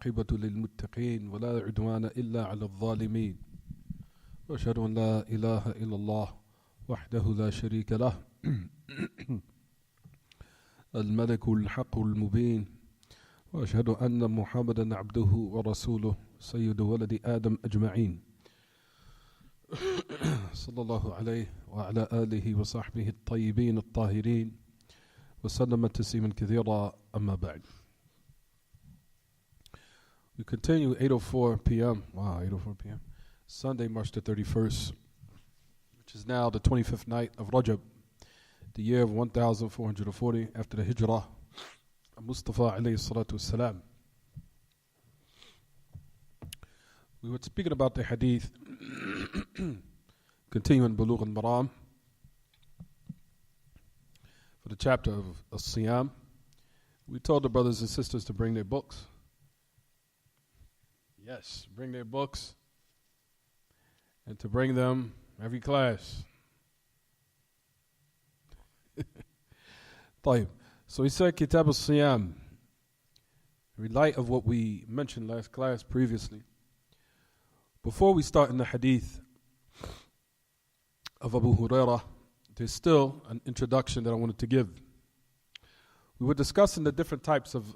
والعاقبة للمتقين ولا عدوان إلا على الظالمين وأشهد أن لا إله إلا الله وحده لا شريك له الملك الحق المبين وأشهد أن محمدا عبده ورسوله سيد ولد آدم أجمعين صلى الله عليه وعلى آله وصحبه الطيبين الطاهرين وسلم تسليما كثيرا أما بعد. We continue 8:04 p.m. Wow, 8:04 p.m. Sunday, March the 31st, which is now the 25th night of Rajab, the year of 1440 after the Hijrah of Mustafa alayhi salatu wassalam. We were speaking about the hadith, continuing Buloogh Al-Maraam, for the chapter of As-Siyam. We told the brothers and sisters to bring their books. Yes, bring their books and to bring them every class. طيب. So he said Kitab As-Siyam. In light of what we mentioned last class previously, before we start in the hadith of Abu Hurairah, there's still an introduction that I wanted to give. We were discussing the different types of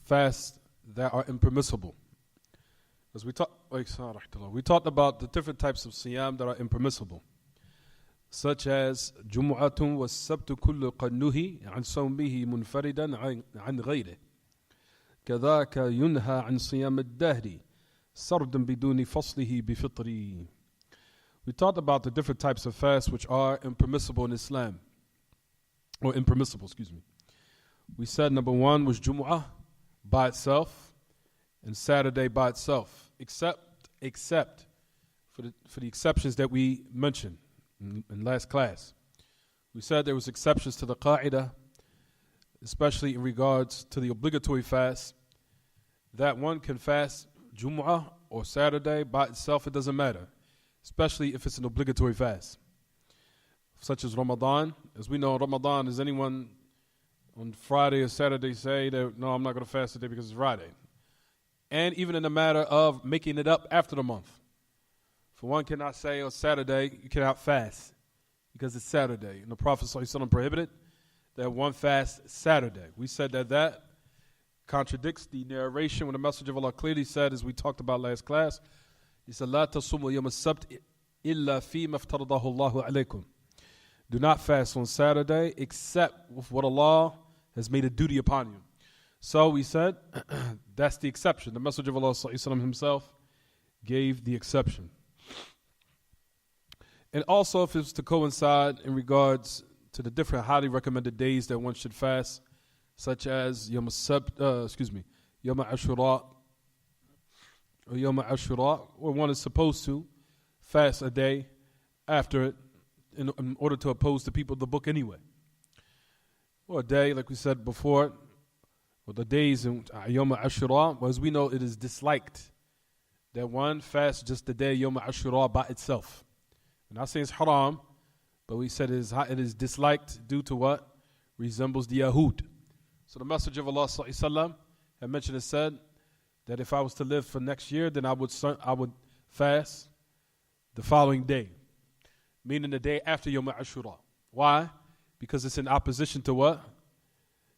fasts that are impermissible. As we talked about the different types of siyam that are impermissible, such as Jumu'atun was sabtu kullu qannuhi an sawmihi munfaridan an ghayrihi. كذاك ينهى عن صيام الدهر سردا بدون فصله بفطري. We talked about the different types of fasts which are impermissible in Islam, or impermissible, We said number one was Jumu'ah by itself and Saturday by itself, except for the exceptions that we mentioned in last class. We said there was exceptions to the qa'idah, especially in regards to the obligatory fast, that one can fast Jumu'ah or Saturday by itself, it doesn't matter, especially if it's an obligatory fast, such as Ramadan. As we know, Ramadan, does anyone on Friday or Saturday say that, no, I'm not going to fast today because it's Friday? And even in the matter of making it up after the month. For one cannot say on Saturday, you cannot fast because it's Saturday. And the Prophet ﷺ prohibited that one fast Saturday. We said that contradicts the narration when the Messenger of Allah clearly said, as we talked about last class, he said, لا تصوموا يوم السبت إلا فيما افترضه الله عليكم. Do not fast on Saturday except with what Allah has made a duty upon you. So we said that's the exception. The Messenger of Allah ﷺ himself gave the exception. And also, if it's to coincide in regards to the different highly recommended days that one should fast, such as Yom Ashura or Yom Ashura, where one is supposed to fast a day after it in order to oppose the people of the book anyway. Or a day, like we said before, or the days in Yom Ashura, as we know, it is disliked that one fasts just the day Yom Ashura by itself. We're not saying it's haram, but we said it is disliked due to what? Resembles the Yahud. So the Messenger of Allah ﷺ had mentioned and said that if I was to live for next year, then I would fast the following day, meaning the day after Yom Ashura. Why? Because it's in opposition to what?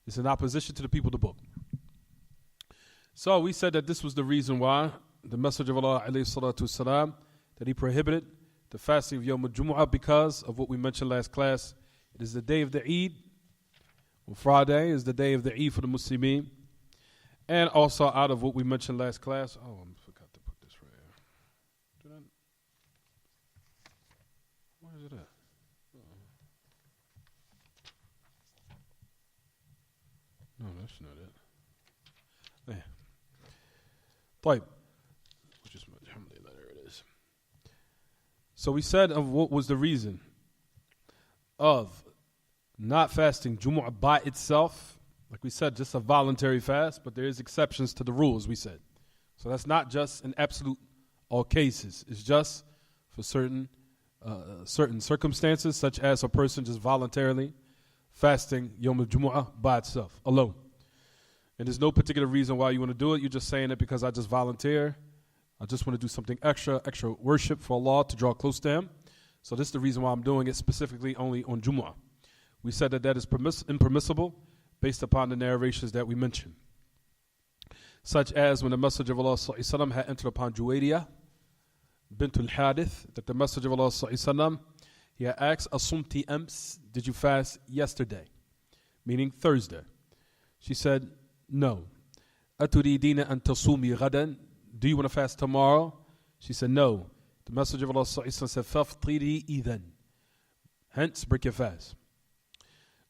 It's in opposition to the people of the book. So we said that this was the reason why the Messenger of Allah ﷺ, that he prohibited the fasting of Yom al-Jumu'ah, because of what we mentioned last class. It is the day of the Eid. Well, Friday is the day of the Eid for the Muslimin. And also out of what we mentioned last class. Oh, I forgot to put this right here. Where is it at? No, that's not it. There. طيب. There it is. So we said of what was the reason of not fasting Jumu'ah by itself. Like we said, just a voluntary fast, but there is exceptions to the rules, we said. So that's not just in absolute all cases. It's just for certain circumstances, such as a person just voluntarily fasting Yom al-Jumu'ah by itself, alone. And there's no particular reason why you want to do it. You're just saying it because I just volunteer. I just want to do something extra worship for Allah to draw close to Him. So this is the reason why I'm doing it specifically only on Jumu'ah. We said that is impermissible based upon the narrations that we mentioned. Such as when the Messenger of Allah ﷺ had entered upon Juwayriyah bint al-Hadith, that the Messenger of Allah ﷺ, he had asked, Asumti ams, did you fast yesterday? Meaning Thursday. She said, no. Aturidina an tasumi ghadan, do you want to fast tomorrow? She said, no. The Messenger of Allah ﷺ said, faftiri idhan, hence break your fast.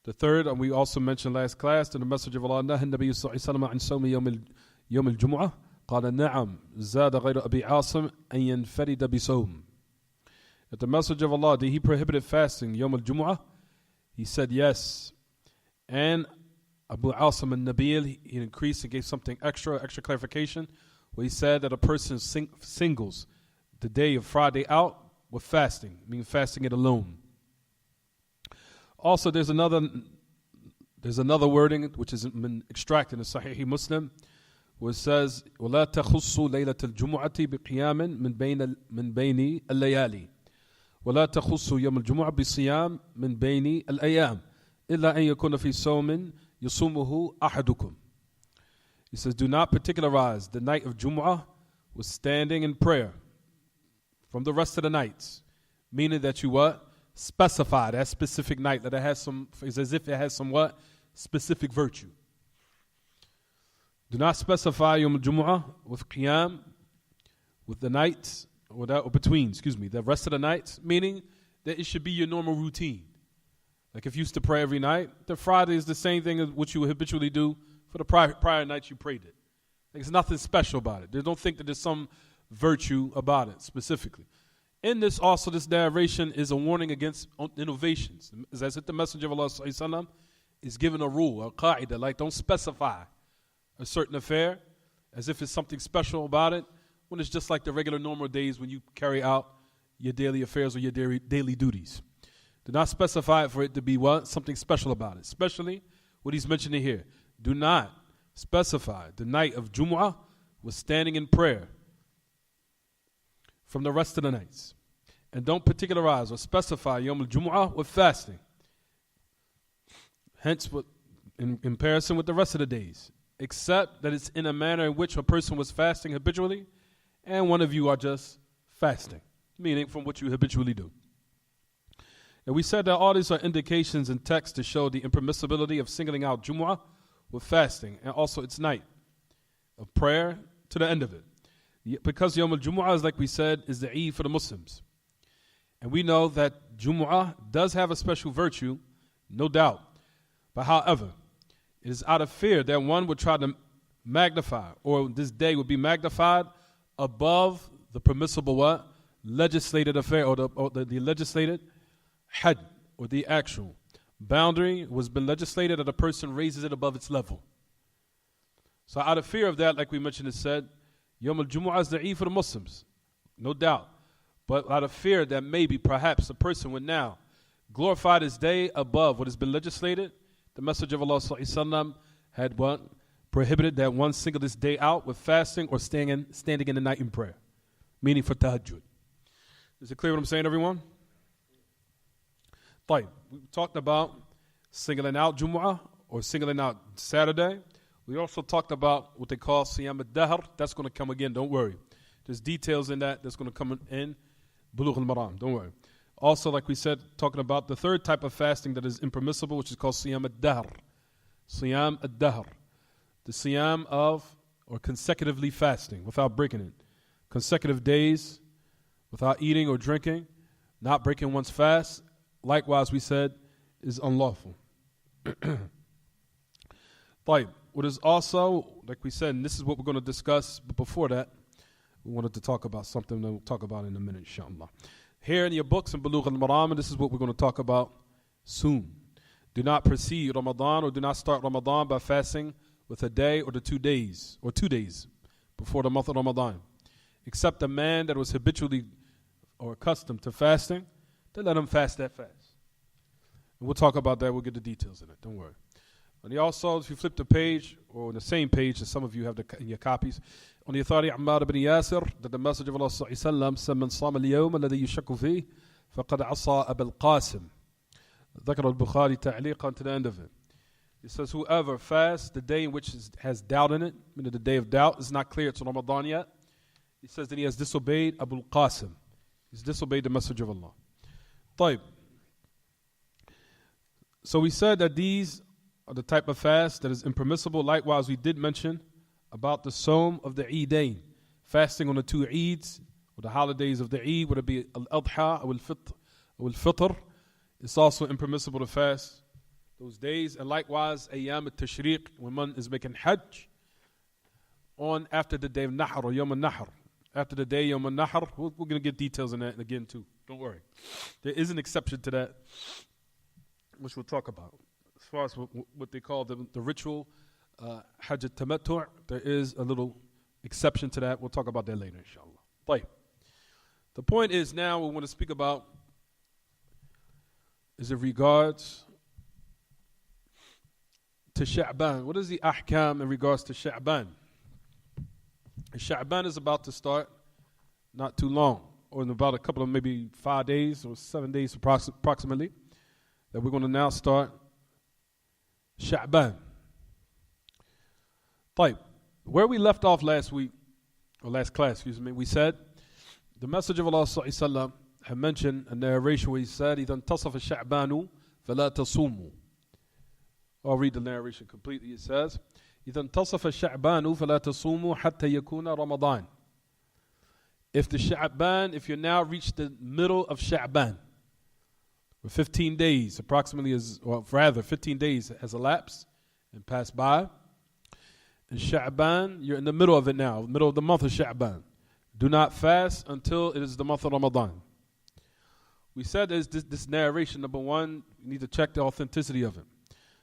The third, and we also mentioned last class, that the Messenger of Allah naha an-Nabiy sallallahu alayhi wa sallam an sawmi yawm al-Jumu'ah, qala na'am, zada ghayra Abi Asim an yanfarida bisawm. That the Messenger of Allah, did he prohibited fasting yawm al-Jumu'ah? He said yes. And Abu Asim al-Nabil, he increased and gave something extra clarification, where he said that a person singles the day of Friday out with fasting, meaning fasting it alone. Also, there's another wording which is extracted in Sahih Muslim, where it says, وَلَا تَخُصُّ لَيْلَةَ الْجُمُعَةِ بِقِيَامٍ مِنْ بَيْنِ اللَّيَالِي وَلَا تَخُصُّ يَوْمَ الْجُمُعَةِ بِصِيَامٍ مِنْ بَيْنِ الْأَيَّامِ إِلَّا أَنْ يَكُونَ فِي صَوْمٍ يَصُومُهُ أَحَدُكُمْ. He says, do not particularize the night of Jumu'ah with standing in prayer from the rest of the nights. Meaning that you what? Specify that specific night, that it has some, it's as if it has some what? Specific virtue. Do not specify Yom Jumu'ah with Qiyam, with the nights, or between, the rest of the nights, meaning that it should be your normal routine. Like if you used to pray every night, the Friday is the same thing as what you would habitually do for the prior nights you prayed it. Like it's nothing special about it. They don't think that there's some virtue about it specifically. In this also, this narration is a warning against innovations. It's as if the Messenger of Allah ﷺ is given a rule, a qa'idah, like don't specify a certain affair as if it's something special about it, when it's just like the regular normal days when you carry out your daily affairs or your daily duties. Do not specify it for it to be what? Something special about it. Especially what he's mentioning here. Do not specify the night of Jumu'ah with standing in prayer from the rest of the nights. And don't particularize or specify Yom al-Jumu'ah with fasting. Hence, in comparison with the rest of the days. Except that it's in a manner in which a person was fasting habitually and one of you are just fasting. Meaning from what you habitually do. And we said that all these are indications in text to show the impermissibility of singling out Jumu'ah with fasting and also its night of prayer to the end of it. Because Yawm al-Jumu'ah, is like we said, is the Eid for the Muslims. And we know that Jumu'ah does have a special virtue, no doubt. But however, it is out of fear that one would try to magnify, or this day would be magnified above the permissible what? Legislated affair, or the legislated had, or the actual boundary was been legislated that a person raises it above its level. So out of fear of that, like we mentioned, it said, Yawm al-Jumu'ah is the Eid for the Muslims, no doubt. But out of fear that maybe, perhaps, a person would now glorify this day above what has been legislated, the Messenger of Allah ﷺ had what? Prohibited that one single this day out with fasting or standing in the night in prayer, meaning for tahajjud. Is it clear what I'm saying, everyone? We talked about singling out Jumu'ah or singling out Saturday. We also talked about what they call Siyam al-Dahr. That's going to come again, don't worry. There's details in that's going to come in Buloogh Al-Maraam, don't worry. Also, like we said, talking about the third type of fasting that is impermissible, which is called Siyam al-Dahr. Siyam al-Dahr. The Siyam of, or consecutively fasting without breaking it. Consecutive days without eating or drinking, not breaking one's fast. Likewise, we said, is unlawful. What is also, like we said, and this is what we're going to discuss, but before that, we wanted to talk about something that we'll talk about in a minute, inshallah. Here in your books in Buloogh Al-Maraam, and this is what we're going to talk about soon. Do not precede Ramadan or do not start Ramadan by fasting with a day or 2 days, or 2 days before the month of Ramadan. Except a man that was habitually or accustomed to fasting, then let him fast that fast. And we'll talk about that, we'll get the details in it, don't worry. And he also, if you flip the page, or on the same page as some of you have in your copies, on the authority of Ammar ibn Yasir, that the Messenger of Allah sallallahu alayhi wa sallam said, "Man sama al-yawm alladhi yushakku fihi, faqad asa Abul Qasim." ذكر البخاري تعليقا to the end of it. It says, whoever fasts the day in which has doubt in it, meaning the day of doubt, is not clear, it's Ramadan yet. He says that he has disobeyed Abul Qasim. He's disobeyed the Messenger of Allah. طيب. So we said that these are the type of fast that is impermissible. Likewise, we did mention about the Sawm of the Eidain, fasting on the two Eids, or the holidays of the Eid, whether it be Al-Adha or Al-Fitr. It's also impermissible to fast those days. And likewise, Ayyam al-Tashriq, when one is making Hajj, on after the day of Nahr or Yom al-Nahr. After the day Yom al-Nahr, we're going to get details on that again too. Don't worry. There is an exception to that, which we'll talk about. As far as what they call the ritual Hajj al-Tamattu', there is a little exception to that. We'll talk about that later, inshallah. طيب. The point is now we want to speak about is in regards to Sha'ban. What is the ahkam in regards to Sha'ban? Sha'ban is about to start not too long, or in about a couple of maybe 5 days or 7 days approximately, that we're going to now start Sha'ban. طيب. Where we left off last week, or last class, we said the Messenger of Allah sallallahu alaihi wasallam had mentioned a narration where he said, إِذَا انْتَصَفَ الشَّعْبَانُ فَلَا تَصُومُوا. I'll read the narration completely. It says, إِذَا انْتَصَفَ الشَّعْبَانُ فَلَا تَصُومُوا حَتَّى يَكُونَ رَمَضَانَ. If you now reach the middle of Sha'ban, 15 days approximately 15 days has elapsed and passed by. In Sha'ban, you're in the middle of it now, middle of the month of Sha'ban. Do not fast until it is the month of Ramadan. We said there's this narration, number one, you need to check the authenticity of it.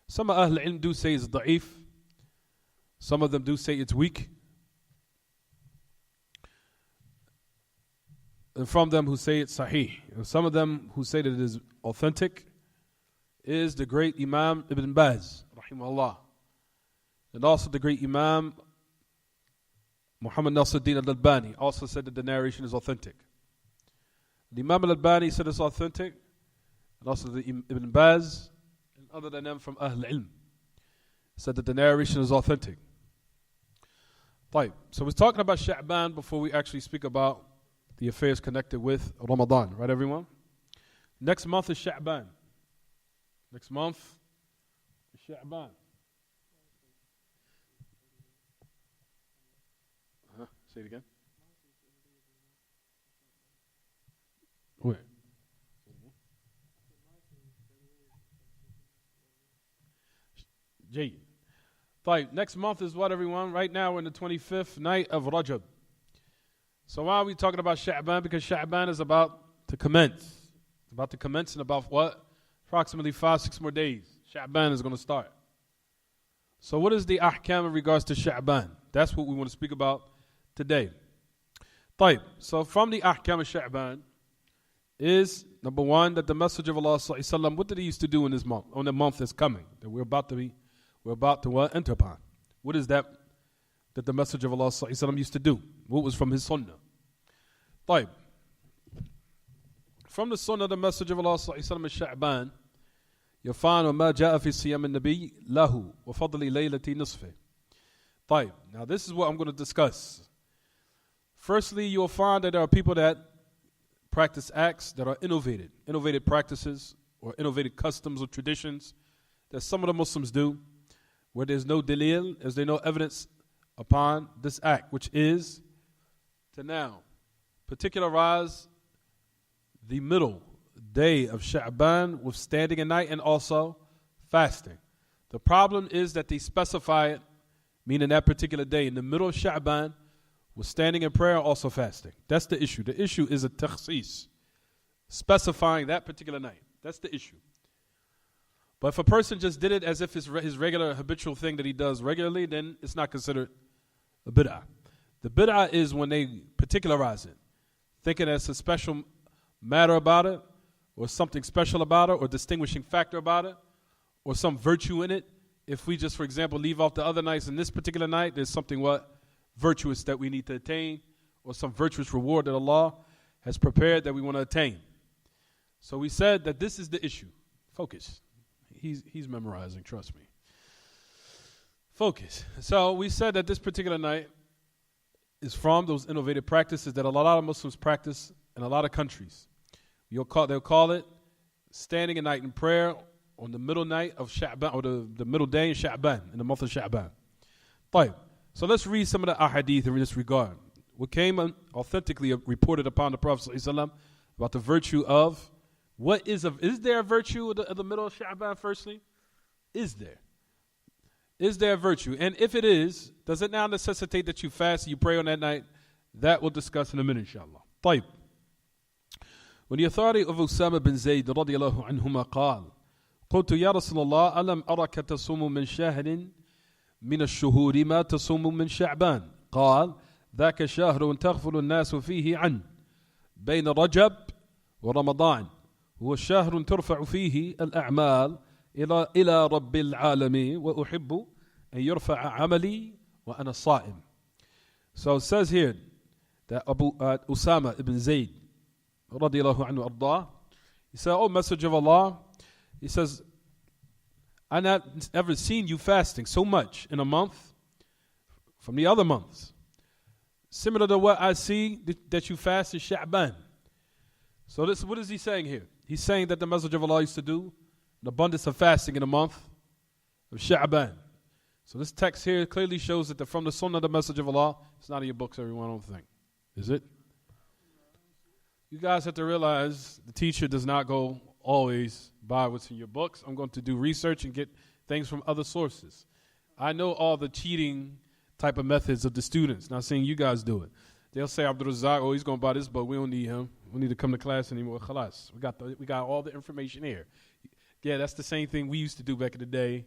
Some of Ahl Ilm do say it's da'if. Some of them do say it's weak. And from them who say it's sahih. And some of them who say that it is authentic is the great Imam Ibn Baz, rahimahullah. And also the great Imam Muhammad Nasiruddin al-Albani also said that the narration is authentic. The Imam al-Albani said it's authentic, and also the Ibn Baz, and other than them from Ahl Ilm, said that the narration is authentic. طيب. So we're talking about Sha'ban before we actually speak about the affairs connected with Ramadan, right everyone? Next month is Sha'ban. Next month is Sha'ban. Say it again. Where? Jay. Right, next month is what, everyone? Right now we're in the 25th night of Rajab. So why are we talking about Sha'ban? Because Sha'ban is about to commence. It's about to commence in about what? Approximately 5-6 more days. Sha'ban is going to start. So what is the ahkam in regards to Sha'ban? That's what we want to speak about today. طيب. So from the ahkam of Sha'ban is, number one, that the Messenger of Allah sallallahu alaihi wasallam, what did he used to do in this month, on the month that's coming, that we're about to enter upon? What is that the Messenger of Allah sallallahu alaihi wasallam used to do? What was from his sunnah? طيب. From the sunnah of the Messenger of Allah sallallahu alaihi wasallam is Sha'ban. You'll find وَمَا جَاءَ فِي صِيَامِ النَّبِيِّ لَهُ وَفَضْلِ لَيْلَةِ نِصْفِهِ. طيب. Now this is what I'm going to discuss. Firstly, you'll find that there are people that practice acts that are innovative practices or innovative customs or traditions that some of the Muslims do, where there's no dalil, as there's no evidence upon this act, which is to now particularize the middle day of Sha'ban with standing at night and also fasting. The problem is that they specify it, meaning that particular day in the middle of Sha'ban, with standing in prayer, also fasting. That's the issue. The issue is a takhsis, specifying that particular night. That's the issue. But if a person just did it as if it's his regular habitual thing that he does regularly, then it's not considered a bid'ah. The bid'ah is when they particularize it, thinking there's a special matter about it, or something special about it, or distinguishing factor about it, or some virtue in it, if we just, for example, leave off the other nights and this particular night, there's something what? Virtuous that we need to attain, or some virtuous reward that Allah has prepared that we want to attain. So we said that this is the issue. Focus. He's memorizing, trust me. Focus. So we said that this particular night is from those innovative practices that a lot of Muslims practice in a lot of countries. They'll call it standing a night in prayer on the middle night of Sha'ban, or the middle day in Sha'ban, in the month of Sha'ban. طيب. So let's read some of the ahadith in this regard. What came authentically reported upon the Prophet ﷺ about the virtue of, is there a virtue of the middle of Sha'ban firstly? Is there? Is there a virtue? And if it is, does it now necessitate that you fast, you pray on that night? That we'll discuss in a minute, inshallah. طيب. When the authority of Usama bin Zayd radiyallahu anhuma قال قلت يا رسول الله ألم أرك تصوم من شهر من الشهور ما تصوم من شعبان قال ذاك شهر تغفل الناس فيه عنه بين رجب ورمضان هو شهر ترفع فيه الأعمال إلى رب العالمين وأحب أن يرفع عملي وأنا صائم. So it says here that Usama ibn Zayd radiyallahu anhu ardah, he said, "Oh Messenger of Allah," he says, "I never seen you fasting so much in a month from the other months, similar to what I see that you fast in Sha'ban." So what is he saying here? He's saying that the Messenger of Allah used to do an abundance of fasting in the month of Sha'ban. So this text here clearly shows that from the Sunnah of the Messenger of Allah. It's not in your books, everyone, I don't think. Is it? You guys have to realize the teacher does not go always by what's in your books. I'm going to do research and get things from other sources. I know all the cheating type of methods of the students. Not saying you guys do it. They'll say AbdurRazzaaq, oh, he's going to buy this book. We don't need him. We need to come to class anymore. Khalas. We got all the information here. Yeah, that's the same thing we used to do back in the day,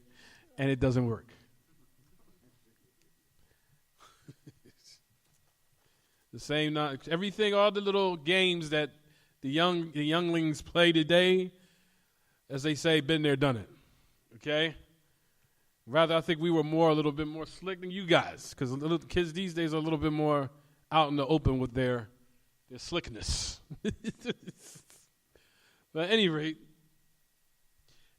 and it doesn't work. The same, everything, all the little games that the younglings play today, as they say, been there, done it. Okay? Rather, I think we were a little bit more slick than you guys, because the little kids these days are a little bit more out in the open with their slickness. But at any rate,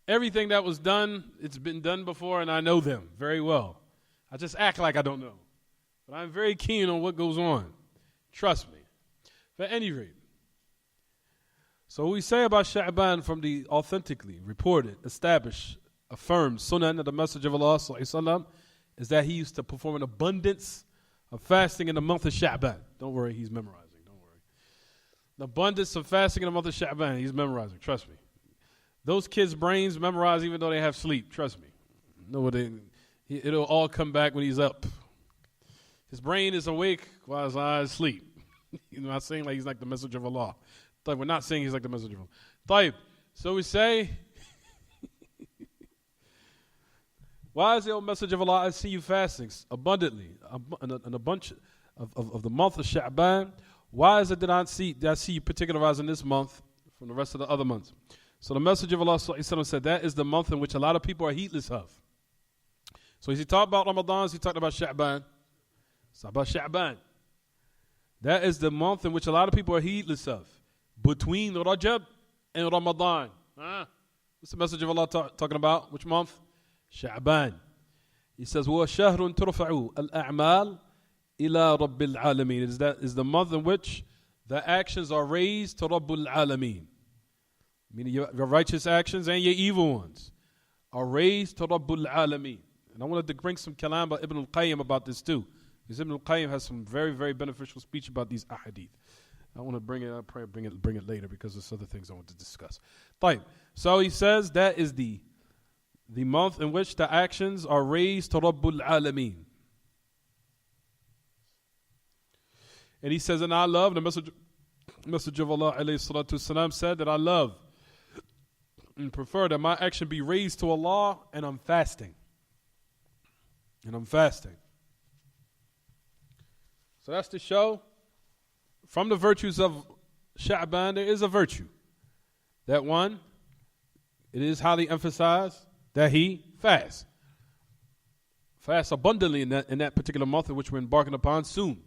everything that was done, it's been done before, and I know them very well. I just act like I don't know. But I'm very keen on what goes on. Trust me. But at any rate, so we say about Sha'ban from the authentically reported, established, affirmed Sunnah of the Messenger of Allah ﷺ, is that he used to perform an abundance of fasting in the month of Sha'ban. Don't worry, he's memorizing. Don't worry. The abundance of fasting in the month of Sha'ban, he's memorizing. Trust me. Those kids' brains memorize even though they have sleep. Trust me. It'll all come back when he's up. His brain is awake while his eyes sleep. You're not saying like he's like the Messenger of Allah. We're not saying he's like the Messenger of Allah. So we say, why is the old Messenger of Allah, I see you fasting abundantly in a bunch of the month of Sha'ban. Why is it that I see you particularizing this month from the rest of the other months? So the Messenger of Allah said that is the month in which a lot of people are heedless of. So is he talking about Ramadan? Is he talking about Sha'ban? It's about Sha'ban. That is the month in which a lot of people are heedless of. Between Rajab and Ramadan. What's the Messenger of Allah talking about? Which month? Sha'ban. He says, وَشَهْرٌ تُرْفَعُ الْأَعْمَالِ إِلَىٰ رَبِّ الْعَالَمِينَ. That is the month in which the actions are raised to Rabbul Alameen. Meaning your righteous actions and your evil ones are raised to Rabbul Alameen. And I wanted to bring some kalam by Ibn al-Qayyim about this too. Because Ibn al-Qayyim has some very, very beneficial speech about these ahadith. I want to bring it up, bring it later because there's other things I want to discuss. طيب. So he says that is the month in which the actions are raised to Rabbul Alameen. And he says, and I love, the Messenger of Allah alayhi salatu wasalam said that I love and prefer that my action be raised to Allah and I'm fasting. So that's to show from the virtues of Sha'ban, there is a virtue. That one, it is highly emphasized that he fasts. fast abundantly in that particular month in which we're embarking upon soon.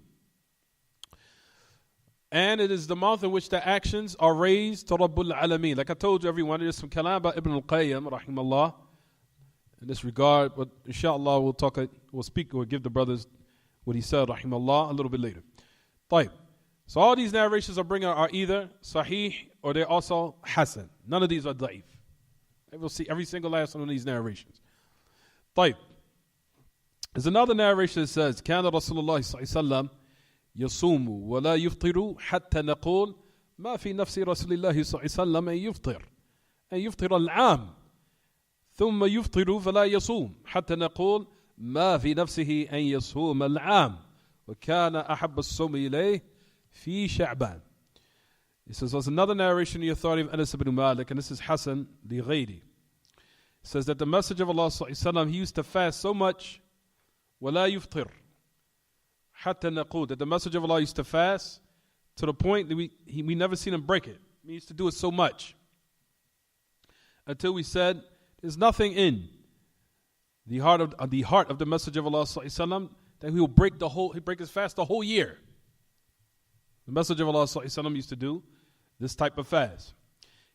And it is the month in which the actions are raised to Rabbul Alameen. Like I told you, everyone, there's some kalam by Ibn al-Qayyim, rahimahullah, in this regard. But inshallah, we'll give the brothers what he said, rahimahullah, a little bit later. طيب. So all these narrations are either sahih or they're also hasan. None of these are da'if. We'll see every single last one of these narrations. طيب. There's another narration that says, كان رسول الله صلى الله عليه وسلم يصوم ولا يفطر حتى نقول ما في نفس رسول الله صلى الله عليه وسلم أن يفطر العام ثم يفطر فلا يصوم حتى نقول ما في نفسه أن يصوم العام وكان أحب الصوم إليه في شعبان. It says there's another narration in the authority of Anas ibn Malik, and this is Hasan li-Ghayri. It says that the Messenger of Allah صلى الله عليه وسلم, he used to fast so much ولا يفطر حتى نقول, that the Messenger of Allah used to fast to the point that we never seen him break it. He used to do it so much until we said there's nothing in the heart of the Messenger of Allah صلى الله عليه وسلم that he'll break his fast the whole year. The Messenger of Allah صلى الله عليه وسلم used to do this type of fast.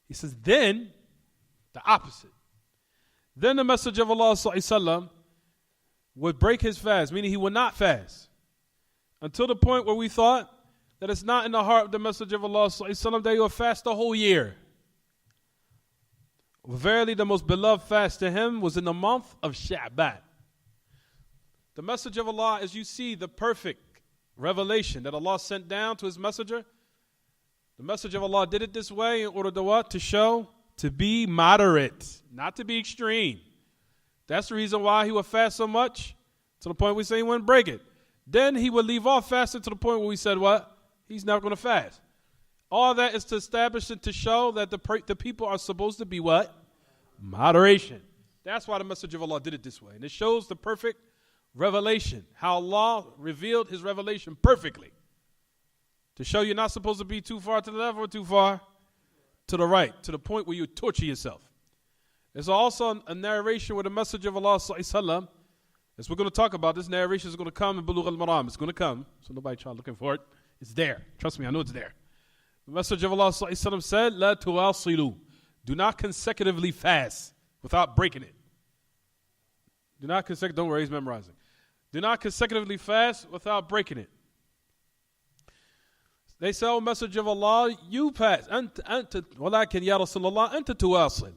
He says then the opposite. Then the Messenger of Allah صلى الله عليه وسلم would break his fast, meaning he would not fast, until the point where we thought that it's not in the heart of the Messenger of Allah صلى الله عليه وسلم that he will fast the whole year. Verily, the most beloved fast to him was in the month of Sha'ban. The Messenger of Allah, as you see the perfect revelation that Allah sent down to his messenger, the Messenger of Allah did it this way in order to what? To show, to be moderate, not to be extreme. That's the reason why he would fast so much, to the point we say he wouldn't break it. Then he would leave off fasting to the point where we said what? He's not going to fast. All that is to establish and to show that the people are supposed to be what? Moderation. That's why the Messenger of Allah did it this way. And it shows the perfect revelation, how Allah revealed his revelation perfectly, to show you're not supposed to be too far to the left or too far to the right, to the point where you torture yourself. There's also a narration where the Messenger of Allah sallallahu alaihi wasallam, as we're going to talk about, this narration is going to come in Buloogh Al-Maraam. It's going to come, so nobody try looking for it. It's there. Trust me, I know it's there. The Messenger of Allah sallallahu alaihi wasallam said, "La tuwasilu." Do not consecutively fast without breaking it. Don't worry, he's memorizing. Do not consecutively fast without breaking it. They say, "O Messenger of Allah, you fast. أنت ولكن يا رسول الله أنت تواصل."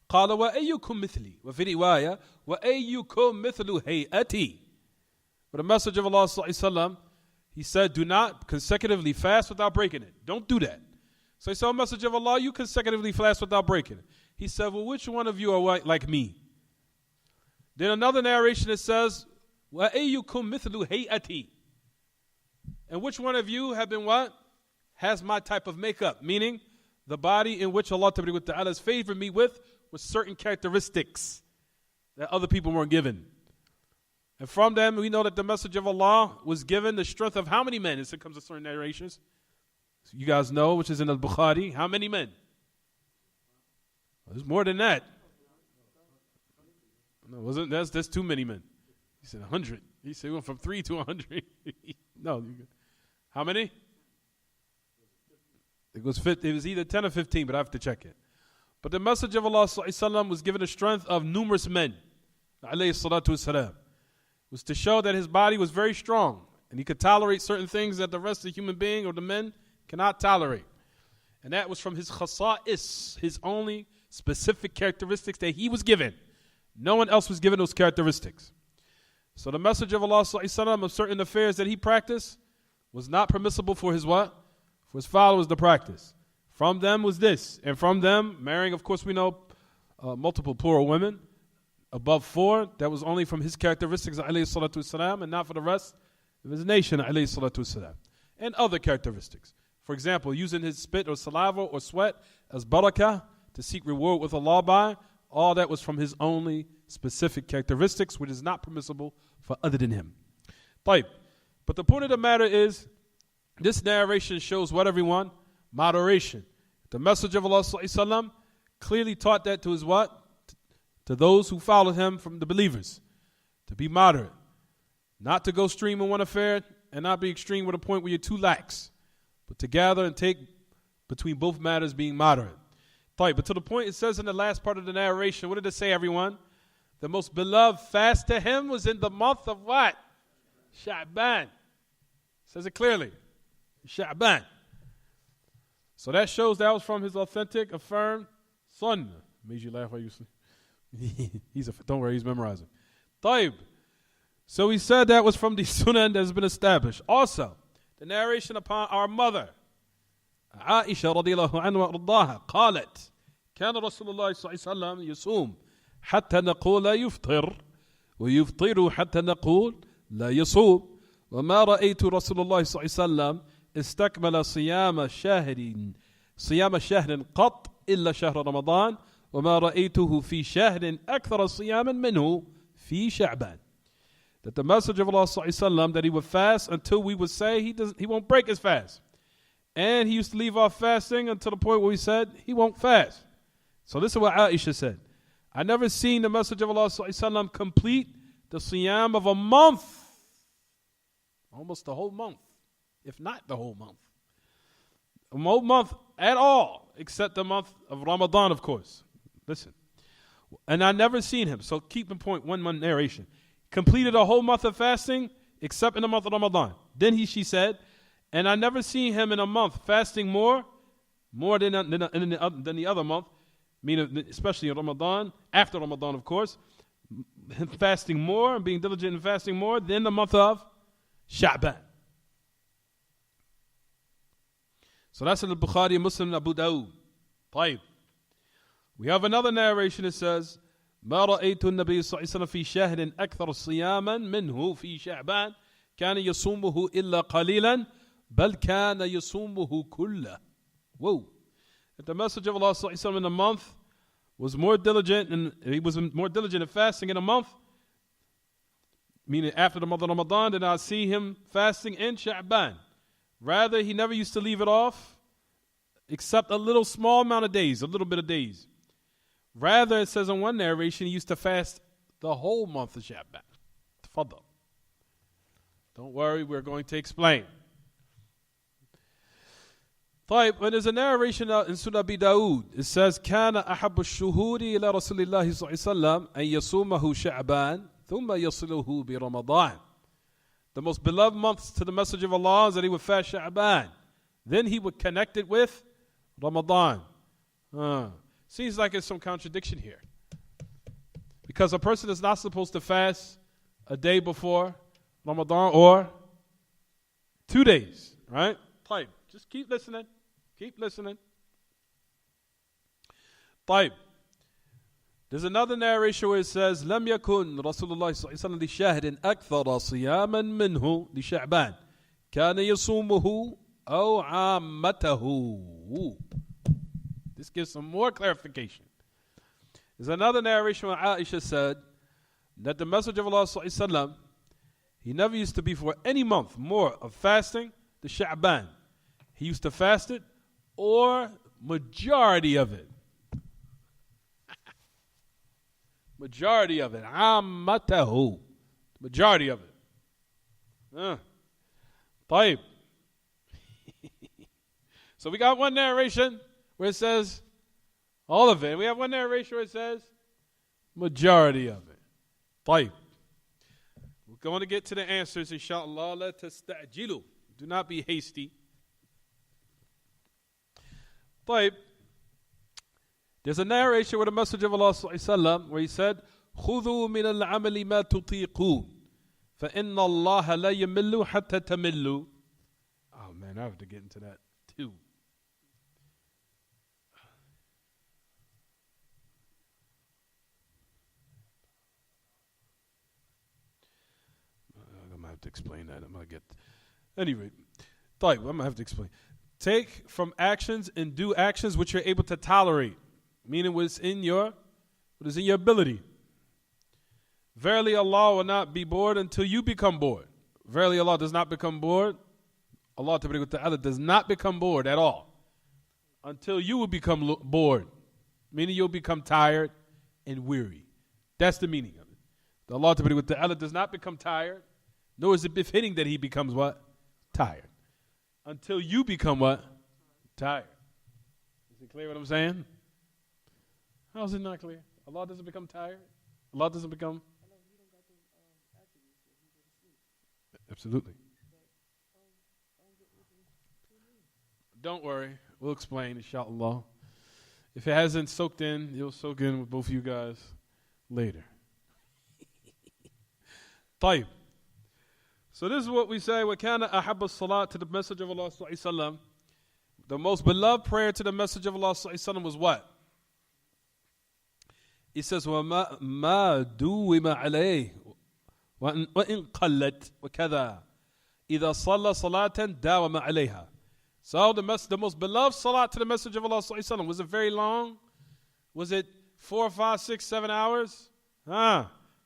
قال وأيكم مثلي وفي رواية وأيكم مثل هيئتي. But the Messenger of Allah sallallahu alaihi wasallam, he said, do not consecutively fast without breaking it. Don't do that. So he said, "O Messenger of Allah, you consecutively fast without breaking it." He said, "Well, which one of you are like me?" Then another narration that says, وَأَيُّكُمْ مِثْلُ هَيْئَتِي. And which one of you have been what? Has my type of makeup, meaning the body in which Allah Ta'ala has favored me with certain characteristics that other people weren't given. And from them, we know that the Messenger of Allah was given the strength of how many men? As it comes to certain narrations. So you guys know, which is in Al-Bukhari, how many men? Well, there's more than that. No, that's too many men. He said 100. He said we went from 3 to 100. No. How many? It was either 10 or 15, but I have to check it. But the Messenger of Allah was given the strength of numerous men. Was to show that his body was very strong and he could tolerate certain things that the rest of the human being or the men cannot tolerate. And that was from his khasa'is, his only specific characteristics that he was given. No one else was given those characteristics. So the Messenger of Allah of certain affairs that he practiced was not permissible for his what? For his followers to practice. From them was this. And from them, marrying, of course we know, multiple plural women, above 4. That was only from his characteristics, alayhi salatu wasalam, and not for the rest of his nation, alayhi salatu wasalam. And other characteristics. For example, using his spit or saliva or sweat as barakah to seek reward with Allah by, all that was from his only specific characteristics, which is not permissible for other than him. But the point of the matter is, this narration shows what, everyone? Moderation. The Messenger of Allah ﷺ clearly taught that to his what? To those who followed him from the believers. To be moderate. Not to go extreme in one affair and not be extreme with a point where you're too lax. But to gather and take between both matters being moderate. But to the point, it says in the last part of the narration, what did it say, everyone? The most beloved fast to him was in the month of what? Sha'ban. Says it clearly. Sha'ban. So that shows that was from his authentic, affirmed sunnah. Made you laugh while you sleep. Don't worry, he's memorizing. Taib. So he said that was from the sunnah that has been established. Also, the narration upon our mother, Aisha radiallahu anha وارضاها قالت كان رسول الله صلى الله عليه وسلم يصوم حتى نقول لا يفطر ويفطر حتى نقول لا يصوم وما رأيت رسول الله صلى الله عليه وسلم استكمل صيام شهر قط إلا شهر رمضان وما رأيته في شهر أكثر صياما منه في شعبان. That the message of Allah صلى الله عليه وسلم, that he would fast until we would say he won't break his fast. And he used to leave off fasting until the point where we said he won't fast. So this is what Aisha said. I never seen the message of Allah صلى الله عليه وسلم complete the siyam of a month. Almost the whole month. If not the whole month. A whole month at all. Except the month of Ramadan, of course. Listen. And I never seen him. So keep in point one month narration. Completed a whole month of fasting except in the month of Ramadan. Then she said, and I never seen him in a month fasting more than the other month, meaning especially in Ramadan, after Ramadan, of course, fasting more and being diligent in fasting more than the month of Sha'ban. So that's in Al-Bukhari, Muslim, and Abu Dawood. طيب. We have another narration that says, ما رأيت النبي صلى الله عليه وسلم في شهر أكثر صياما منه في شعبان كان يصومه إلا قليلا بل كان يصومه كله. Whoa. That the message of Allah صلى الله عليه وسلم in a month was more diligent, and he was more diligent in fasting in a month, meaning after the month of Ramadan, than I see him fasting in Sha'ban. Rather, he never used to leave it off except a little small amount of days, a little bit of days. Rather, it says in one narration, he used to fast the whole month of Sha'ban. Tafadal. Don't worry, we're going to explain. When there's a narration in Sunan Abi Dawood, it says, كان أحب الشهور إلى رسول الله صلى الله عليه وسلم أن يصومه شعبان ثم يصله برمضان. The most beloved months to the Messenger of Allah is that he would fast Sha'ban. Then he would connect it with Ramadan. Seems like there's some contradiction here. Because a person is not supposed to fast a day before Ramadan or 2 days, right? Type. Just keep listening. Keep listening. Type. There's another narration where it says, لم يكن رسول الله صلى الله عليه وسلم لشهر أكثر صياما منه لشعبان كان يصومه أو عامته. This gives some more clarification. There's another narration where Aisha said that the Messenger of Allah صلى الله عليه وسلم, he never used to be for any month more of fasting the Sha'ban. He used to fast it or majority of it. Majority of it. Ammatahu. Majority of it. طيب. So we got one narration where it says all of it. We have one narration where it says majority of it. طيب. We're going to get to the answers, inshallah. La tasta'jilu. Do not be hasty. طيب. There's a narration where the Messenger of Allah صلى الله عليه وسلم, where he said, خُذُوا مِنَ الْعَمَلِ مَا تُطِيقُونَ فَإِنَّ اللَّهَ لَا يَمِلُّ حَتَّى تَمِلُّ. Oh man, I have to get into that too. I'm going to have to explain that. I'm going to get... Anyway, طيب, I'm going to have to explain. Take from actions and do actions which you're able to tolerate. Meaning what is in your ability. Verily Allah will not be bored until you become bored. Verily Allah does not become bored. Allah Ta'ala does not become bored at all. Until you will become bored. Meaning you'll become tired and weary. That's the meaning of it. The Allah Ta'ala does not become tired, nor is it befitting that he becomes what? Tired. Until you become what? Tired. Is it clear what I'm saying? How is it not clear? Allah doesn't become tired? Allah doesn't become? Absolutely. Don't worry. We'll explain, inshallah. If it hasn't soaked in, it'll soak in with both of you guys later. طيب. So this is what we say. وَكَانَ أَحَبَّ الصَّلَاةِ to the Messenger of Allah sallallahu alaihi wasallam. The most beloved prayer to the Messenger of Allah sallallahu alaihi wasallam was what? He says, وَمَا دُوِمَ عَلَيْهِ وَإِنْ قَلَّتْ وَكَذَا إِذَا صَلَّى صَلَاةً دَاوَمَ عَلَيْهَا. So the most beloved salat to the Messenger of Allah sallallahu alaihi wasallam, was it very long? Was it 4, 5, 6, 7 hours?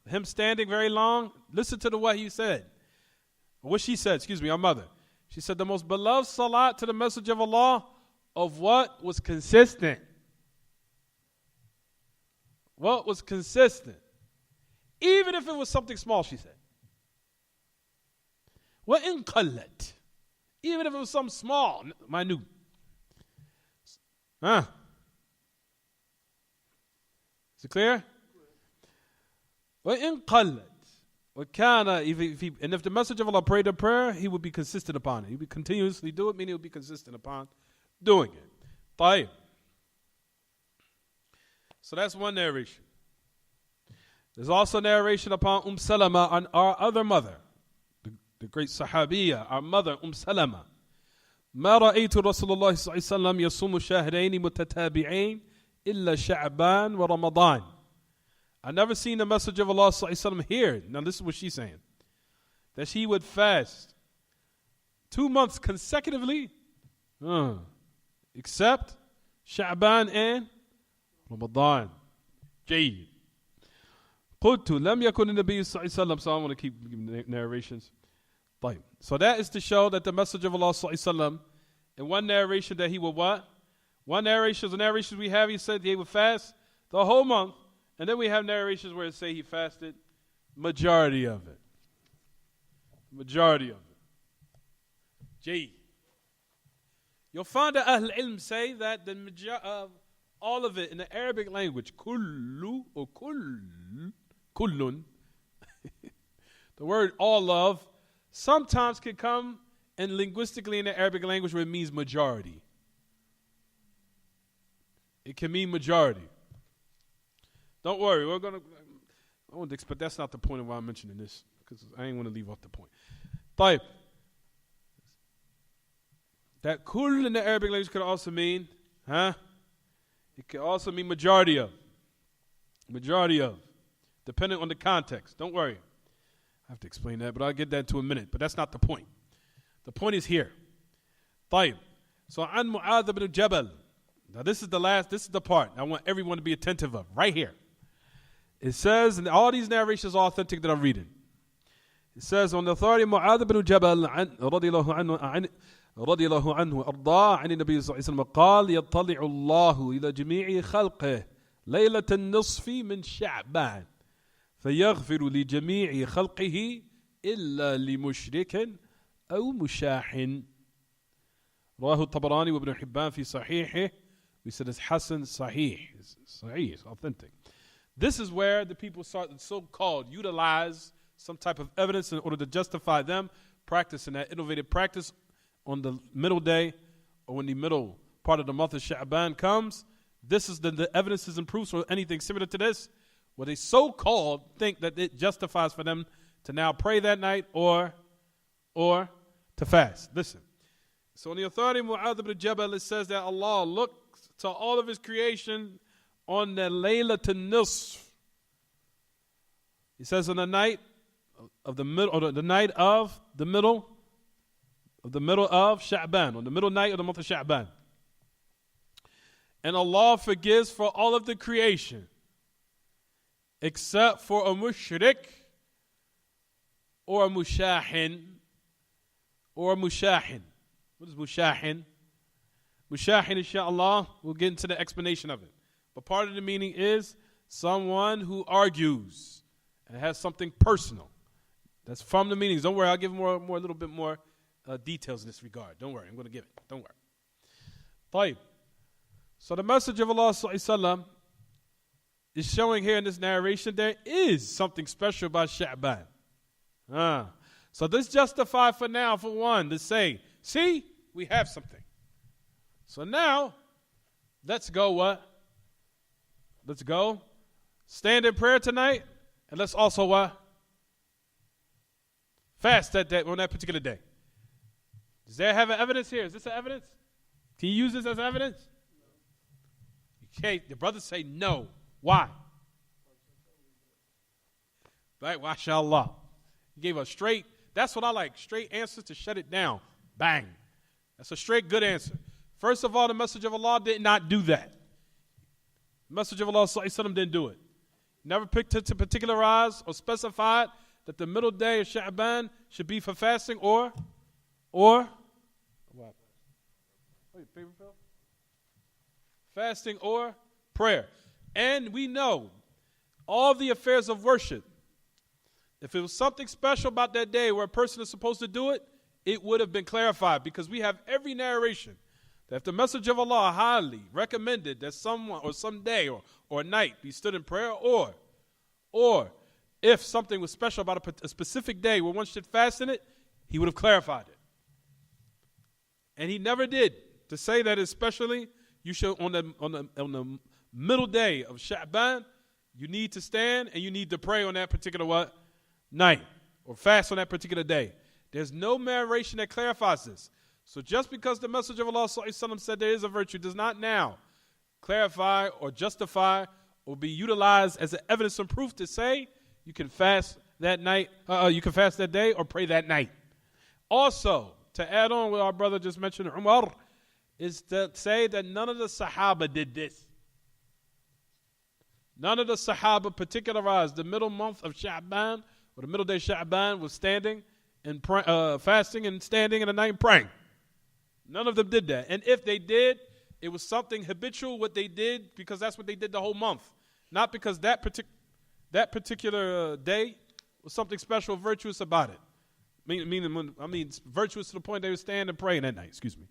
Him standing very long? Listen to what he said. What she said, our mother. She said the most beloved salat to the Messenger of Allah of what was consistent. What was consistent? Even if it was something small, she said. وَإِنْ قَلَّتْ. Even if it was something small, minute. Is it clear? وَإِنْ قَلَّتْ. And if the Messenger of Allah prayed a prayer, he would be consistent upon it. He would continuously do it, meaning he would be consistent upon doing it. طيب. So that's one narration. There's also narration upon Salama, on our other mother, the great Sahabiya, our mother Salama. ما رأيت رسول الله صلى الله عليه وسلم يصوم شهرين متتابعين إلا شعبان ورمضان. I never seen the Messenger of Allah صلى الله عليه وسلم here. Now this is what she's saying. That she would fast 2 months consecutively, except Sha'ban and Ramadan. جيد. قلت لم يكن النبي صلى الله عليه وسلم. So I want to keep giving narrations. طيب. So that is to show that the Messenger of Allah صلى الله عليه وسلم, in one narration that he would what? One narration, the narrations we have, he said he would fast the whole month. And then we have narrations where it say he fasted majority of it. Majority of it. Jay. You'll find that Ahl Ilm say that the all of it in the Arabic language, kullu or kullun, the word all of, sometimes can come and linguistically in the Arabic language where it means majority. It can mean majority. Don't worry, but that's not the point of why I'm mentioning this, because I ain't want to leave off the point. طيب. That kull in the Arabic language could also mean, it could also mean majority of. Majority of. Depending on the context. Don't worry. I have to explain that, but I'll get that to a minute. But that's not the point. The point is here. طيب. So, عن معاذ بن جبل. Now this is the part I want everyone to be attentive of, right here. It says, and all these narrations are authentic that I'm reading. It says, on the authority of Mu'adh ibn Jabal, رضي الله عنه وأرضاه عن النبي صلى الله عليه وسلم قال يطلع الله إلى جميع خلقه ليلة النصف من شعبان فيغفر لجميع خلقه إلا لمشرك أو مشاح. رواه الطبراني وابن حبان في صحيحه. We said it's Hasan Sahih. It's Sahih, it's authentic. This is where the people start so-called utilize some type of evidence in order to justify them practicing that innovative practice on the middle day or when the middle part of the month of Sha'ban comes. This is the evidence and proofs or anything similar to this, where they so-called think that it justifies for them to now pray that night or to fast. Listen. So on the authority of Mu'adh ibn Jabal, it says that Allah looks to all of His creation on the Laylatul Nisf. He says on the night of the middle, or the night of the middle of Sha'ban, on the middle night of the month of Sha'ban. And Allah forgives for all of the creation, except for a mushrik or a mushahin or a mushahin. What is mushahin? Mushahin, inshallah, we'll get into the explanation of it. But part of the meaning is someone who argues It has something personal. That's from the meanings. Don't worry, I'll give a little bit more details in this regard. Don't worry, I'm going to give it. Don't worry. طيب. So the message of Allah sallallahu is showing here in this narration there is something special about Sha'ban. So this justifies for now, for one, to say, see, we have something. So now, let's go what? Let's go stand in prayer tonight, and let's also what? Fast that day, on that particular day. Does there have an evidence here? Is this an evidence? Can you use this as evidence? Okay, the brothers say no. Why? Right, mashallah. He gave a straight, that's what I like, straight answers to shut it down. Bang. That's a straight good answer. First of all, the message of Allah did not do that. The message of Allah didn't do it. Never picked it to particularize or specified that the middle day of Sha'ban should be for fasting or what? Fasting or prayer. And we know all the affairs of worship. If it was something special about that day where a person is supposed to do it, it would have been clarified, because we have every narration that if the message of Allah highly recommended that someone or some day or night be stood in prayer, or if something was special about a specific day where one should fast in it, he would have clarified it. And he never did. To say that especially you should on the middle day of Sha'ban, you need to stand and you need to pray on that particular what? Night, or fast on that particular day. There's no narration that clarifies this. So just because the message of Allah said there is a virtue does not now clarify or justify or be utilized as an evidence and proof to say you can fast that night, you can fast that day or pray that night. Also, to add on what our brother just mentioned, Umar, is to say that none of the Sahaba did this. None of the Sahaba particularized the middle month of Sha'ban, or the middle day of Sha'ban, was standing and fasting and standing in the night and praying. None of them did that. And if they did, it was something habitual what they did, because that's what they did the whole month. Not because that particular day was something special, virtuous about it. I mean, virtuous to the point they would stand and pray that night. Excuse me.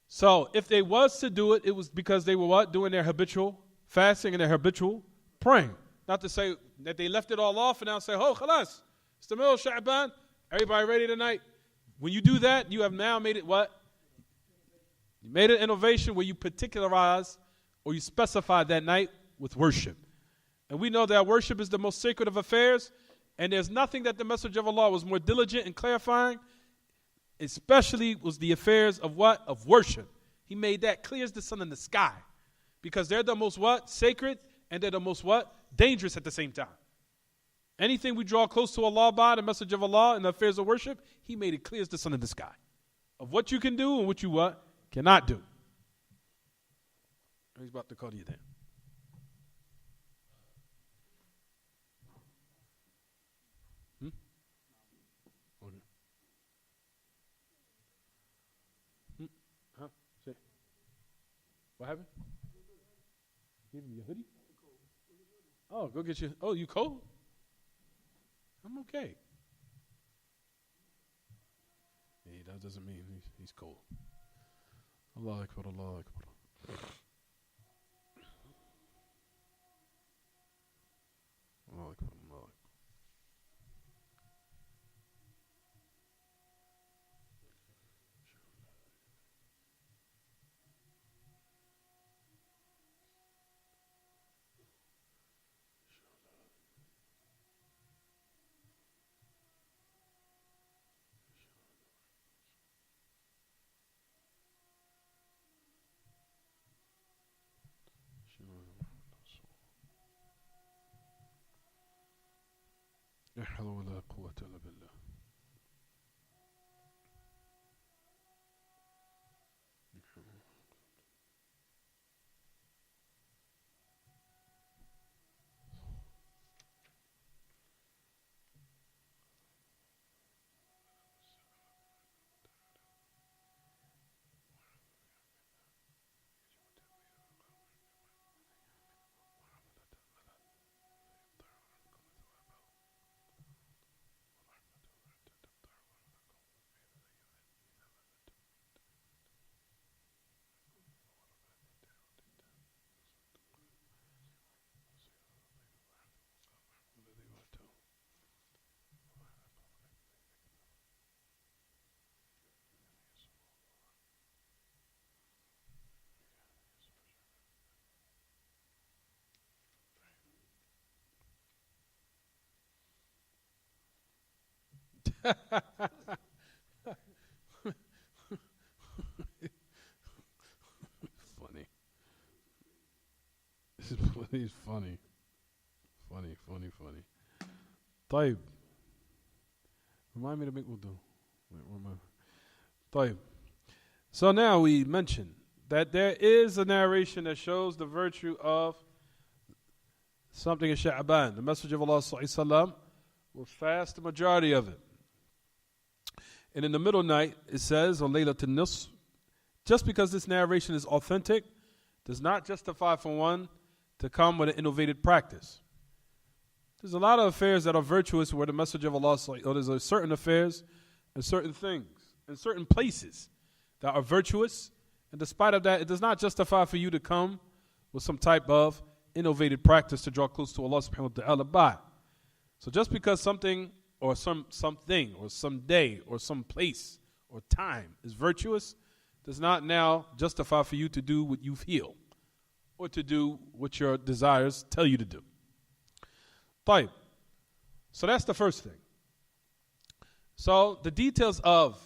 So if they was to do it, it was because they were what? Doing their habitual fasting and their habitual praying. Not to say that they left it all off and now say, oh, khalas, it's the middle of Sha'ban, everybody ready tonight. When you do that, you have now made it what? You made an innovation where you particularize or you specify that night with worship. And we know that worship is the most sacred of affairs, and there's nothing that the Messenger of Allah was more diligent in clarifying, especially was the affairs of what? Of worship. He made that clear as the sun in the sky, because they're the most what? Sacred, and they're the most what? Dangerous at the same time. Anything we draw close to Allah by, the message of Allah in the affairs of worship, He made it clear as the sun in the sky of what you can do and what you what? Cannot do. He's about to call you then. Huh? Say. What happened? Give me your hoodie? Oh, go get your. Oh, you cold? I'm okay. Hey, that doesn't mean he's cold. Allah Akbar, Allah Akbar. Allah Akbar, Allah Akbar. لا حول ولا قوة إلا بالله. Funny. He's funny. Funny. طيب. Remind me to make wudu. Wait, where am I? طيب. So now we mentioned that there is a narration that shows the virtue of something in Sha'ban. The Messenger of Allah sallallahu alaihi wasallam will fast the majority of it. And in the middle night, it says, on Laylatul Nisf, just because this narration is authentic, does not justify for one to come with an innovative practice. There's a lot of affairs that are virtuous where the Messenger of Allah, or there's certain affairs and certain things and certain places that are virtuous, and despite of that, it does not justify for you to come with some type of innovative practice to draw close to Allah subhanahu wa ta'ala by. So just because something or something or some day or some place or time is virtuous does not now justify for you to do what you feel or to do what your desires tell you to do. طيب. So that's the first thing. So the details of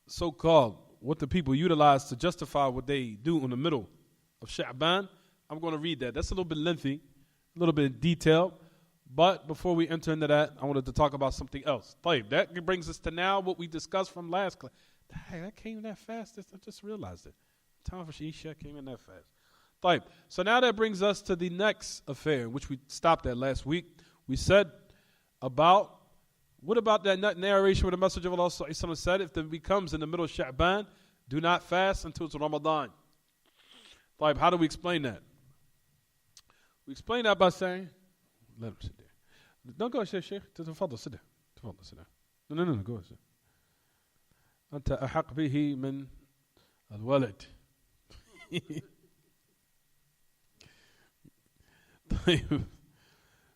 so-called what the people utilize to justify what they do in the middle of Sha'ban, I'm going to read that. That's a little bit lengthy, a little bit detailed. But before we enter into that, I wanted to talk about something else. طيب, that brings us to now what we discussed from last class. Hey, that came that fast. I just realized it. Time for Isha came in that fast. طيب, so now that brings us to the next affair, which we stopped at last week. We said about, what about that narration where the Messenger of Allah said, if it becomes in the middle of Sha'ban, do not fast until it's Ramadan. طيب, how do we explain that? We explain that by saying, let him sit there. Don't go, Sheikh. تفضل, sit there. تفضل, sit there. No, go, sit. أنت أحق به من الولد.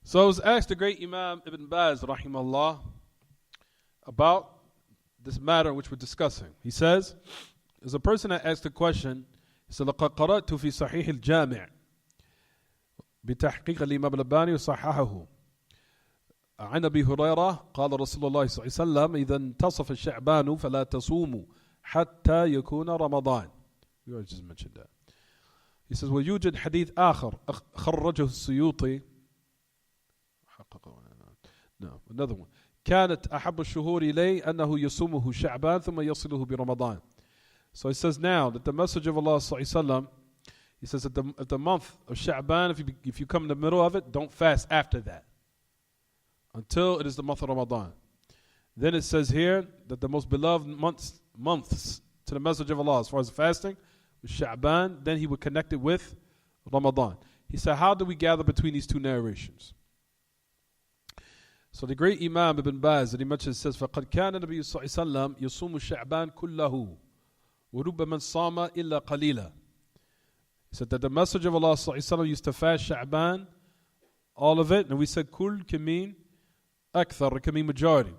So I was asked the great Imam Ibn Baz, rahimahullah, about this matter which we're discussing. He says, there's a person that asked the question, he said, لَقَدْ قَرَأْتُ فِي صَحِيحِ الْجَامِعِ بتحقيق الإمام الألباني وصححه عن أبي هريرة قال رسول الله صلى الله عليه وسلم إذا انتصف الشعبان فلا تصوموا حتى يكون رمضان. We already just mentioned that. He says ويوجد حديث آخر خرجه السيوطي. No, another one. كانت أحب الشهور إلي أنه يصومه شعبان ثم يصله برمضان. So he says now that the Messenger of Allah صلى الله عليه وسلم, he says at the month of Sha'ban, if you come in the middle of it, don't fast after that until it is the month of Ramadan. Then it says here that the most beloved months to the Messenger of Allah as far as fasting was Sha'ban, then he would connect it with Ramadan. He said, how do we gather between these two narrations? So the great Imam Ibn Baz that he mentions says, فَقَدْ كَانَ النَّبِيُّ صلى الله عليه وسلم يصوم الشعبان كله وربما صام إلا قليلا. He said that the Messenger of Allah ﷺ used to fast Sha'ban, all of it, and we said kul can mean akthar, it can mean majority.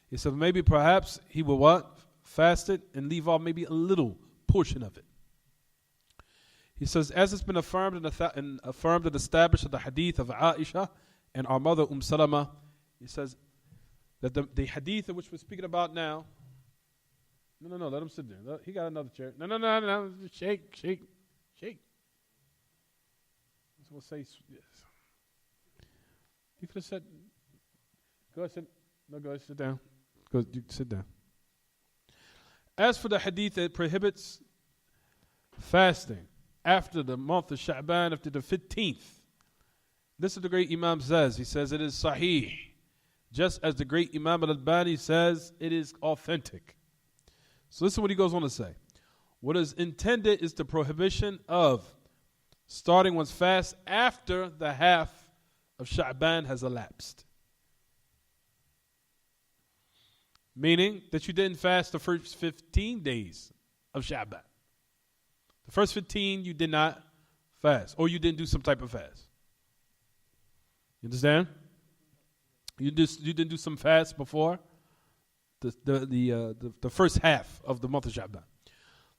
He said maybe perhaps he would what? Fast it and leave off maybe a little portion of it. He says as it's been affirmed and established in the hadith of Aisha and our mother Salama, he says that the hadith of which we're speaking about now, no, let him sit there. He got another chair. No, shake. We'll say yes. You could have said, go ahead, sit down. You sit down. As for the hadith that prohibits fasting after the month of Sha'ban, after the 15th, this is the great Imam says. He says it is sahih. Just as the great Imam Al-Albani says it is authentic. So listen what he goes on to say. What is intended is the prohibition of starting one's fast after the half of Sha'ban has elapsed. Meaning that you didn't fast the first 15 days of Sha'ban. The first 15 you did not fast, or you didn't do some type of fast. You understand? You didn't do some fast before the first half of the month of Sha'ban.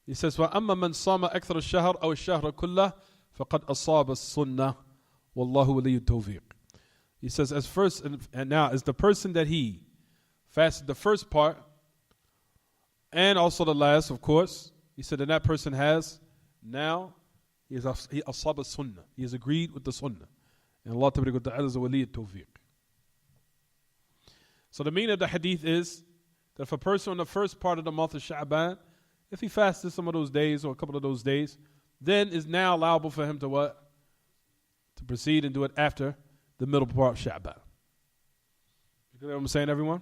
He says, وَأَمَّا مَنْ صَامَ أَكْثَرَ الشَّهْرِ أَوْ الشَّهْرَ كُلَّهُ فَقَدْ أَصَابَ السُّنَّةِ وَاللَّهُ وَلِيُّ التَّوْفِيقِ. He says, as first and now, as the person that he fasted the first part, and also the last, of course, he said that person has now, he asaba sunnah. He has agreed with the sunnah. And Allah Ta'ala is a wali at-tawfiq. So the meaning of the hadith is that if a person in the first part of the month of Sha'ban, if he fasted some of those days or a couple of those days, then it's now allowable for him to what? To proceed and do it after the middle part of Sha'ban. You get what I'm saying, everyone?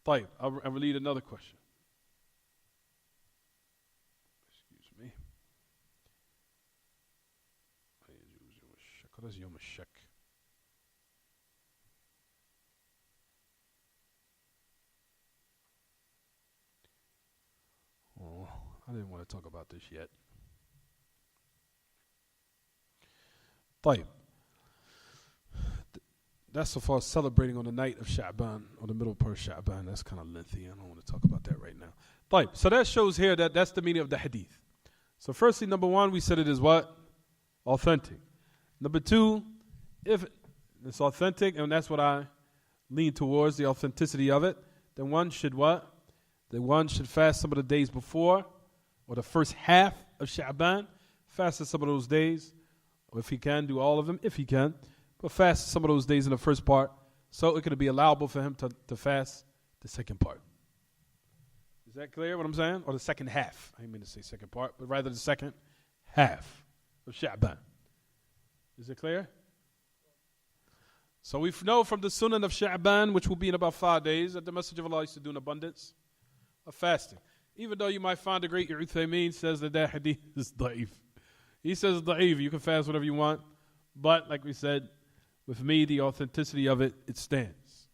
طيب, I'll read another question. Excuse me. Oh, I didn't want to talk about this yet. طيب. That's so far as celebrating on the night of Sha'ban, or the middle part of Sha'ban. That's kind of lengthy. I don't want to talk about that right now. طيب. So that shows here that that's the meaning of the hadith. So firstly, number one, we said it is what? Authentic. Number two, if it's authentic, and that's what I lean towards, the authenticity of it, then one should what? Then one should fast some of the days before, or the first half of Sha'ban, fast some of those days, or if he can, do all of them, if he can, but fast some of those days in the first part, so it could be allowable for him to fast the second part. Is that clear what I'm saying? Or the second half. I didn't mean to say second part, but rather the second half of Sha'ban. Is it clear? So we know from the Sunan of Sha'ban, which will be in about 5 days, that the Messenger of Allah used to do an abundance of fasting. Even though you might find the great Uthaymeen says that hadith is da'if. He says da'if, you can fast whatever you want. But like we said, with me, the authenticity of it, it stands.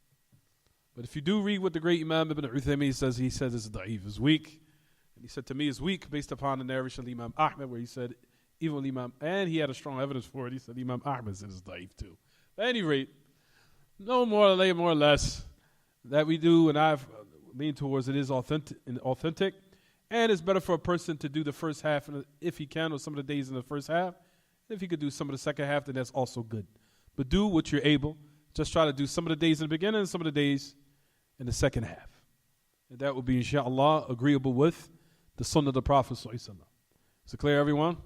But if you do read what the great Imam Ibn Uthaymeen says, he says it's da'if, it's weak. And he said to me it's weak based upon the narration of Imam Ahmed, where he said, even Imam, and he had a strong evidence for it. He said Imam Ahmed said it's da'if too. At any rate, no more or less that we do, and I've leaned towards it is authentic, and it's better for a person to do the first half, if he can, or some of the days in the first half. If he could do some of the second half, then that's also good. But do what you're able. Just try to do some of the days in the beginning and some of the days in the second half. And that will be, inshaAllah, agreeable with the sunnah of the Prophet ﷺ. Is it clear, everyone?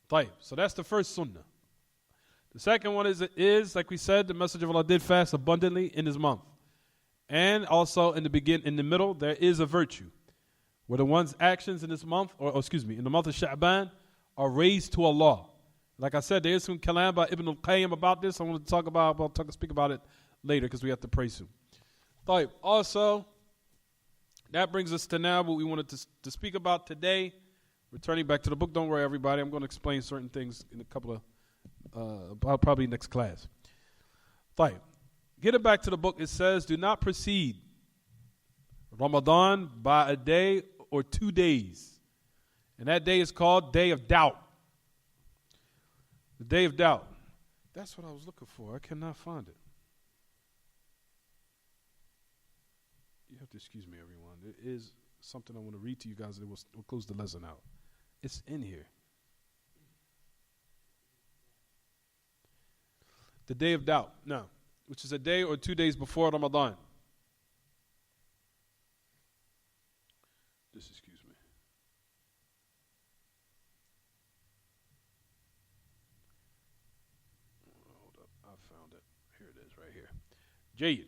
طيب. So that's the first sunnah. The second one is, like we said, the Messenger of Allah did fast abundantly in his month. And also in the middle, there is a virtue. Where the one's actions in this month, in the month of Sha'ban, are raised to Allah. Like I said, there is some kalam by Ibn al-Qayyim about this. I want to speak about it later because we have to pray soon. طيب. Also, that brings us to now what we wanted to speak about today. Returning back to the book, don't worry everybody, I'm going to explain certain things in a couple of, probably next class. طيب. Get it back to the book. It says, do not precede Ramadan by a day or 2 days. And that day is called Day of Doubt. The Day of Doubt. That's what I was looking for. I cannot find it. You have to excuse me, everyone. There is something I want to read to you guys that will close the lesson out. It's in here. The Day of Doubt. No. Which is a day or 2 days before Ramadan. Just excuse me. Hold up. I found it. Here it is right here. Jayyid.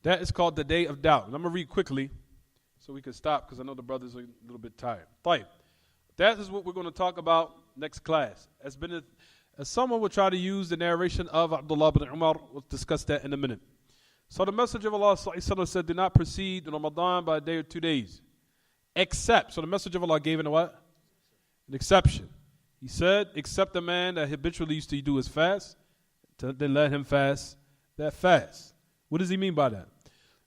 That is called the Day of Doubt. And I'm going to read quickly so we can stop because I know the brothers are a little bit tired. طيب. That is what we're going to talk about next class. As someone will try to use the narration of Abdullah bin Umar, we'll discuss that in a minute. So the Messenger of Allah said, do not proceed Ramadan by a day or 2 days. Except, so the Messenger of Allah gave it a what? An exception. He said, except the man that habitually used to do his fast, then let him fast that fast. What does he mean by that?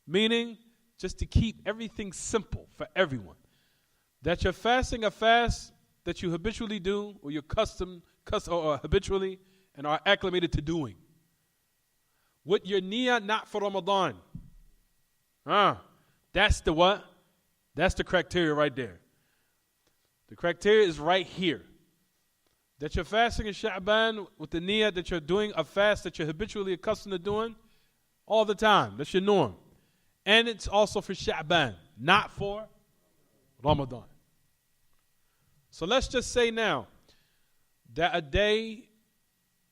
Meaning, just to keep everything simple for everyone. That you're fasting a fast that you habitually do, or you're or habitually and are acclimated to doing. With your niyyah not for Ramadan. That's the what? That's the criteria right there. The criteria is right here. that you're fasting in Sha'ban with the niyyah that you're doing a fast that you're habitually accustomed to doing all the time. That's your norm. And it's also for Sha'ban, not for Ramadan. So let's just say now that a day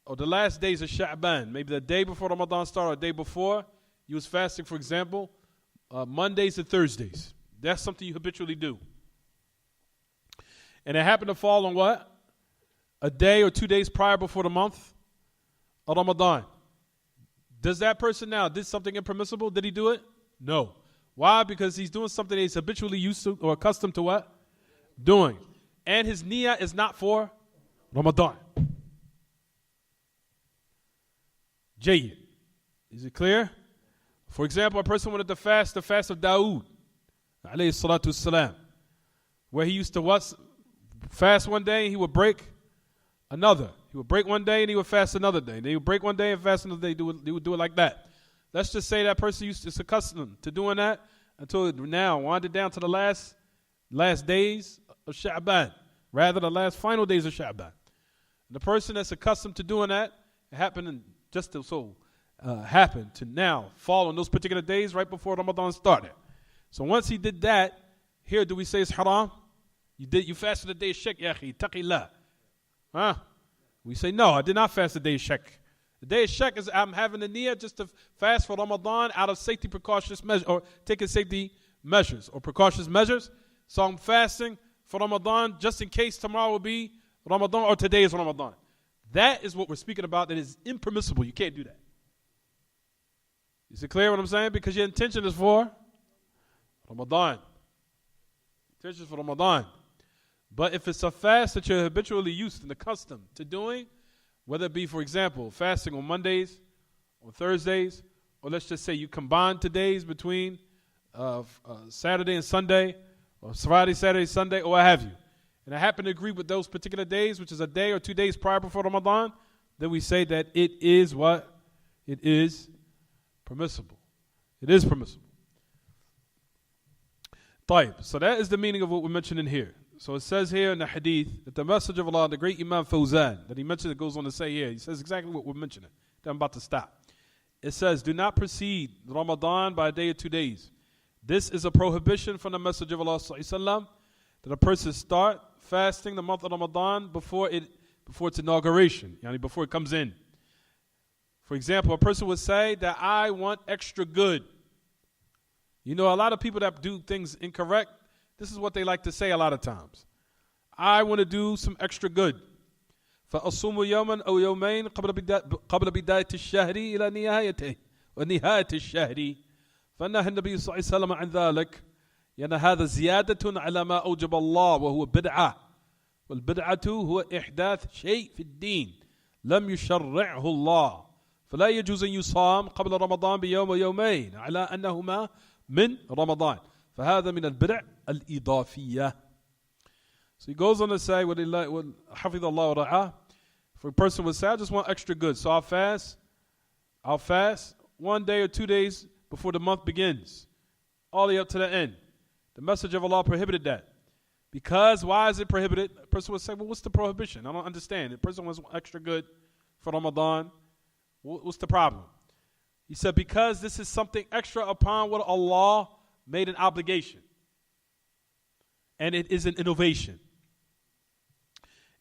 or the last days of Sha'ban, maybe the day before Ramadan started or the day before, you was fasting, for example, Mondays and Thursdays. That's something you habitually do. And it happened to fall on what? A day or 2 days prior before the month of Ramadan. Does that person now did something impermissible? Did he do it? No. Why? Because he's doing something that he's habitually used to or accustomed to what? Doing. And his niyyah is not for Ramadan. Jayyid. Is it clear? For example, a person wanted to fast the fast of Dawood, alayhi salatu salam, where he used to fast one day and he would break another. He would break one day and he would fast another day. Then he would break one day and fast another day. He would do it like that. Let's just say that person is accustomed to doing that until it now wandered down to the last days of Sha'ban, rather the last final days of Sha'ban. And the person that's accustomed to doing that, it happened happened to now fall on those particular days right before Ramadan started. So once he did that, here do we say it's haram? You fasted the day of Shak, ya akhi, taqillah. Huh? We say, no, I did not fast the day of Shak. The day of Shak is I'm having the niyyah just to fast for Ramadan out of safety precautions measures, or taking safety measures or precautions measures. So I'm fasting for Ramadan just in case tomorrow will be Ramadan or today is Ramadan. That is what we're speaking about. That is impermissible. You can't do that. Is it clear what I'm saying? Because your intention is for Ramadan. Intention is for Ramadan. But if it's a fast that you're habitually used and accustomed to doing, whether it be, for example, fasting on Mondays or Thursdays, or let's just say you combine today's between Saturday and Sunday, or Friday, Saturday, Sunday, or what have you, and I happen to agree with those particular days, which is a day or 2 days prior before Ramadan, then we say that it is what? It is permissible. It is permissible. طيب. So that is the meaning of what we're mentioning here. So it says here in the hadith that the Messenger of Allah, the great Imam Fawzan, that he mentioned, it goes on to say here, he says exactly what we're mentioning. That I'm about to stop. It says, do not precede Ramadan by a day or 2 days. This is a prohibition from the Messenger of Allah sallallahu that a person start fasting the month of Ramadan before its inauguration, yani before it comes in. For example, a person would say that I want extra good. You know, a lot of people that do things incorrect, this is what they like to say a lot of times. I want to do some extra good. فَأَصُومُ يَوْمًا أَوْ يَوْمَيْنِ قَبْلَ بِدَايَةِ الشَّهْرِ إِلَى نِهَايَتِهِ وَنِهَايَةِ الشَّهْرِ فَنَهَى النَّبِيُّ صلى الله عليه وسلم عن ذلك يعني هذا زيادة على ما أوجب الله وهو بدعة والبدعة هو إحداث شيء في الدين لم يشرعه الله فلا يجوز أن يصام قبل رمضان بيوم ويومين على أنهما من رمضان فهذا من البدع الإضافية. So he goes on to say what حفظ الله ورعاه. For a person would say, I just want extra good, so I'll fast 1 day or 2 days before the month begins, all the way up to the end. The Messenger of Allah prohibited that. Because, why is it prohibited? A person would say, well, what's the prohibition? I don't understand. The person wants extra good for Ramadan. What's the problem? He said, because this is something extra upon what Allah made an obligation. And it is an innovation.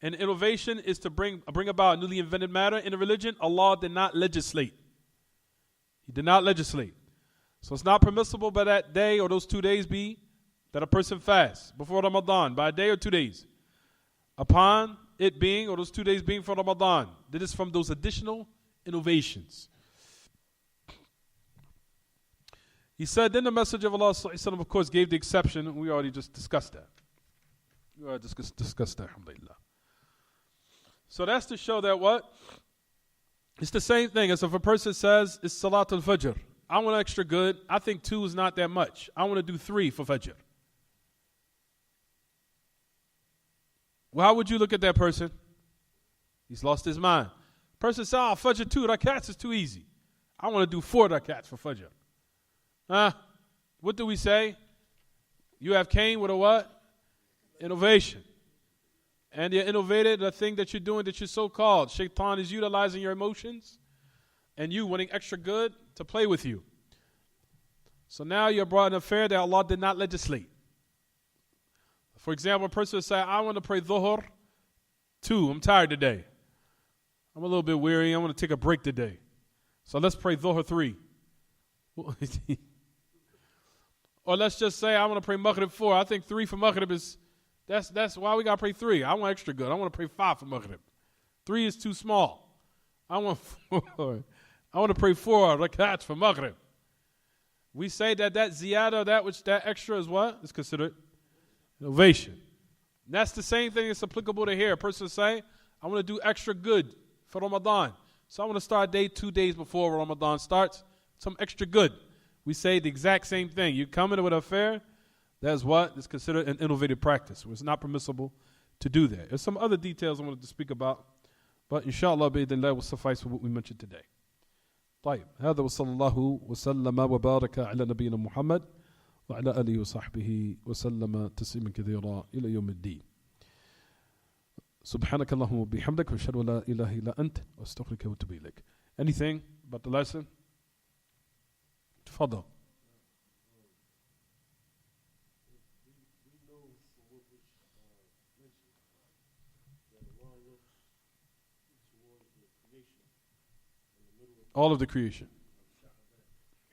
And innovation is to bring about a newly invented matter in a religion. Allah did not legislate. He did not legislate. So it's not permissible by that day or those 2 days be that a person fasts before Ramadan by a day or 2 days. Upon it being, or those 2 days being for Ramadan. That is from those additional innovations. He said, then the Messenger of Allah, of course, gave the exception. We already just discussed that. Alhamdulillah. So that's to show that what? It's the same thing as if a person says, it's Salat al-Fajr. I want extra good. I think 2 is not that much. I want to do 3 for Fajr. Well, how would you look at that person? He's lost his mind. Person says, Fajr 2 rakats is too easy. I want to do 4 rakats for Fajr. What do we say? You have came with a what? Innovation. and you're innovated, the thing that you're doing that you're so-called. Shaitan is utilizing your emotions and you wanting extra good to play with you. So now you're brought an affair that Allah did not legislate. For example, a person would say, I want to pray Dhuhr 2. I'm tired today. I'm a little bit weary. I want to take a break today. So let's pray Dhuhr 3. Or let's just say I want to pray Maghrib 4. I think 3 for Maghrib is, that's why we got to pray 3. I want extra good. I want to pray 5 for Maghrib. 3 is too small. I want 4. I want to pray 4 rakats for Maghrib. We say that ziyada, that extra is what? Is considered innovation. And that's the same thing that's applicable to here. A person say, I want to do extra good for Ramadan. So I want to start day 2 days before Ramadan starts. Some extra good. We say the exact same thing. You come in with an affair, that's what is considered an innovative practice. It's not permissible to do that. There's some other details I wanted to speak about, but inshallah, bi'idhnillah, will suffice for what we mentioned today. طيب هذا وصلى الله وسلم وبارك على نبينا محمد وعلى آله وصحبه وسلم تسليما كثيرا إلى يوم الدين. سبحانك اللهم وبحمدك وأشهد أن لا إله إلا أنت وأستغفرك وأتوب إليك. Anything about the lesson? تفضل. All of the creation.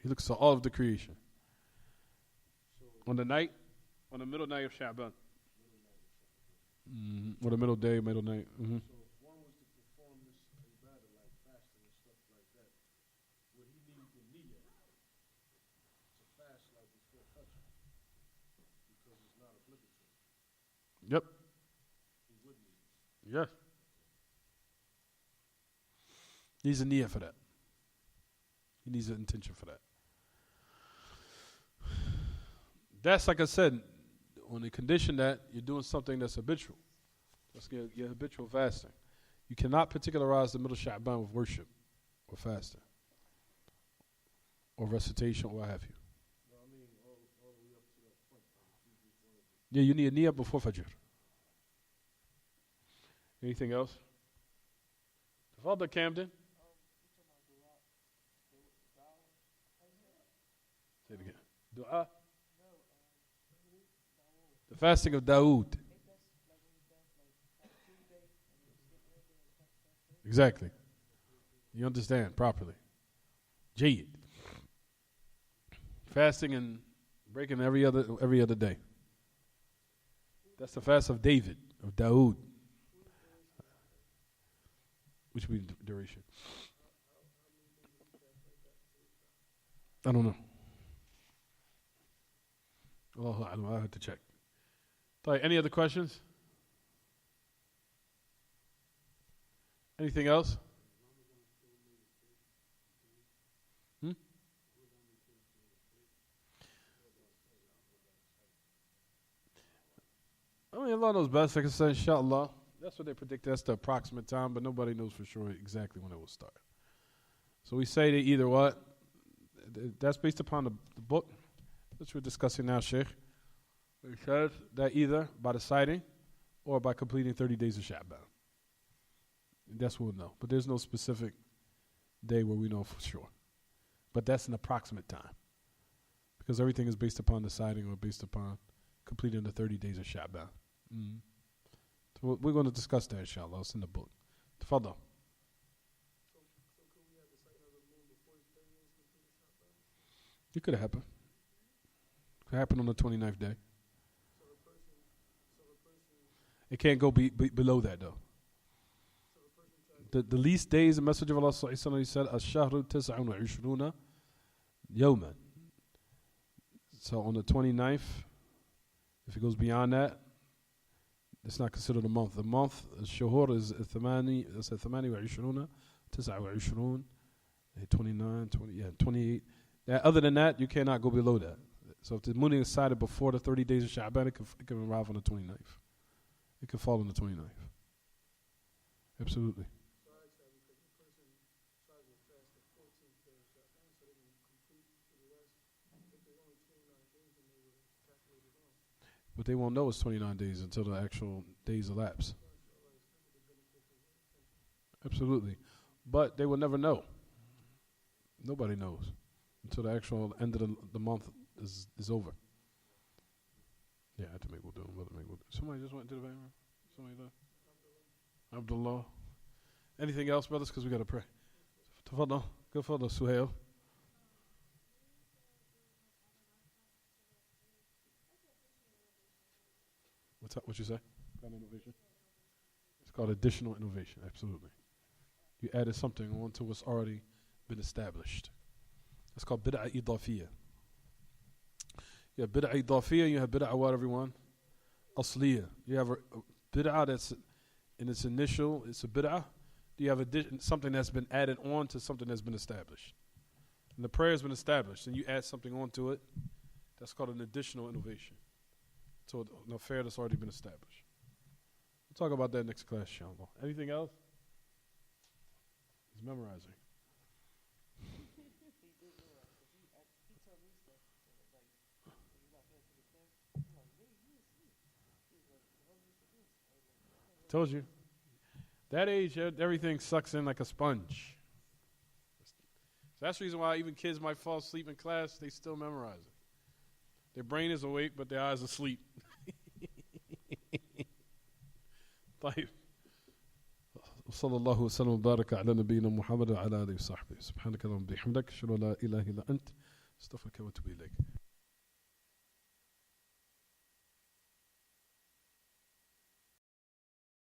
He looks at all of the creation. On the middle night of Sha'ban. Or the middle day, middle night. Mm-hmm. So if one was to perform this ibadah like fasting and stuff like that, would he need the niyyah to fast like before Fajr? Because it's not obligatory. Yep. He would need it. Yes. Needs a niyyah for that. He needs an intention for that. That's like I said, on the condition that you're doing something that's habitual. That's your habitual fasting. You cannot particularize the middle Sha'ban with worship or fasting or recitation or what have you. No, I mean all the way up to that point. Yeah, you need a niyyah before Fajr. Anything else? Tafadhal, Camden. Say it again. Dua. The fasting of Dawood. Exactly. You understand properly. Jayyid. Fasting and breaking every other day. That's the fast of David, of Dawood. Which means duration. I don't know. Allahu A'lam, I have to check. Any other questions? Anything else? I mean, Allah knows best. Like I said, inshallah. That's what they predict. That's the approximate time, but nobody knows for sure exactly when it will start. So we say that either what? That's based upon the book, which we're discussing now, Sheikh. It says that either by the sighting or by completing 30 days of Sha'ban. That's what we'll know. But there's no specific day where we know for sure. But that's an approximate time. Because everything is based upon the sighting or based upon completing the 30 days of Sha'ban. Mm-hmm. So we're going to discuss that, inshallah. It's in the book. Tafadhal. So could we have the sighting of the moon before the 30 days complete Sha'ban? It could happen. It could happen on the 29th day. So the person It can't go below that, though. The least days, the Messenger of Allah he said, Ash-shahru tis'un wa 'ishruna yawman. So on the 29th, if it goes beyond that, it's not considered a month. The month, Shuhur is Thamani wa 'ishruna, tis'a wa 'ishrun, 29, 20, 28. Other than that, you cannot go below that. So if the moon is sighted before the 30 days of Sha'ban, it can arrive on the 29th. It can fall on the 29th. Absolutely. So I asked that because the person tries to fast the 14th day of Sha'ban so they can complete the rest. If there's only 29 days, then they would calculate it on. But they won't know it's 29 days until the actual days elapse. Absolutely. But they will never know. Nobody knows until the actual end of the month is over. Yeah, I had to make wudu. Somebody just went to the bathroom? Somebody left? Abdullah. Anything else, brothers? Because we got to pray. Tafadal. Go for the Suhail. What you say? Innovation? It's called additional innovation. Absolutely. You added something onto what's already been established. It's called bid'ah idafiyya. You have bid'ah idafiyya, you have bid'ah what, everyone? Asliya. You have a bid'ah that's in its initial, it's a bid'ah. You have something that's been added on to something that's been established. And the prayer has been established, and you add something onto it. That's called an additional innovation. So an affair that's already been established. We'll talk about that next class, inshallah. Anything else? He's memorizing. Told you. That age, everything sucks in like a sponge. So that's the reason why even kids might fall asleep in class, they still memorize it. Their brain is awake, but their eyes are asleep. طيب. صلى الله وسلم وبارك على نبينا محمد وعلى آله وصحبه. سبحانك اللهم وبحمدك أشهد أن لا إله إلا أنت أستغفرك وأتوب إليك.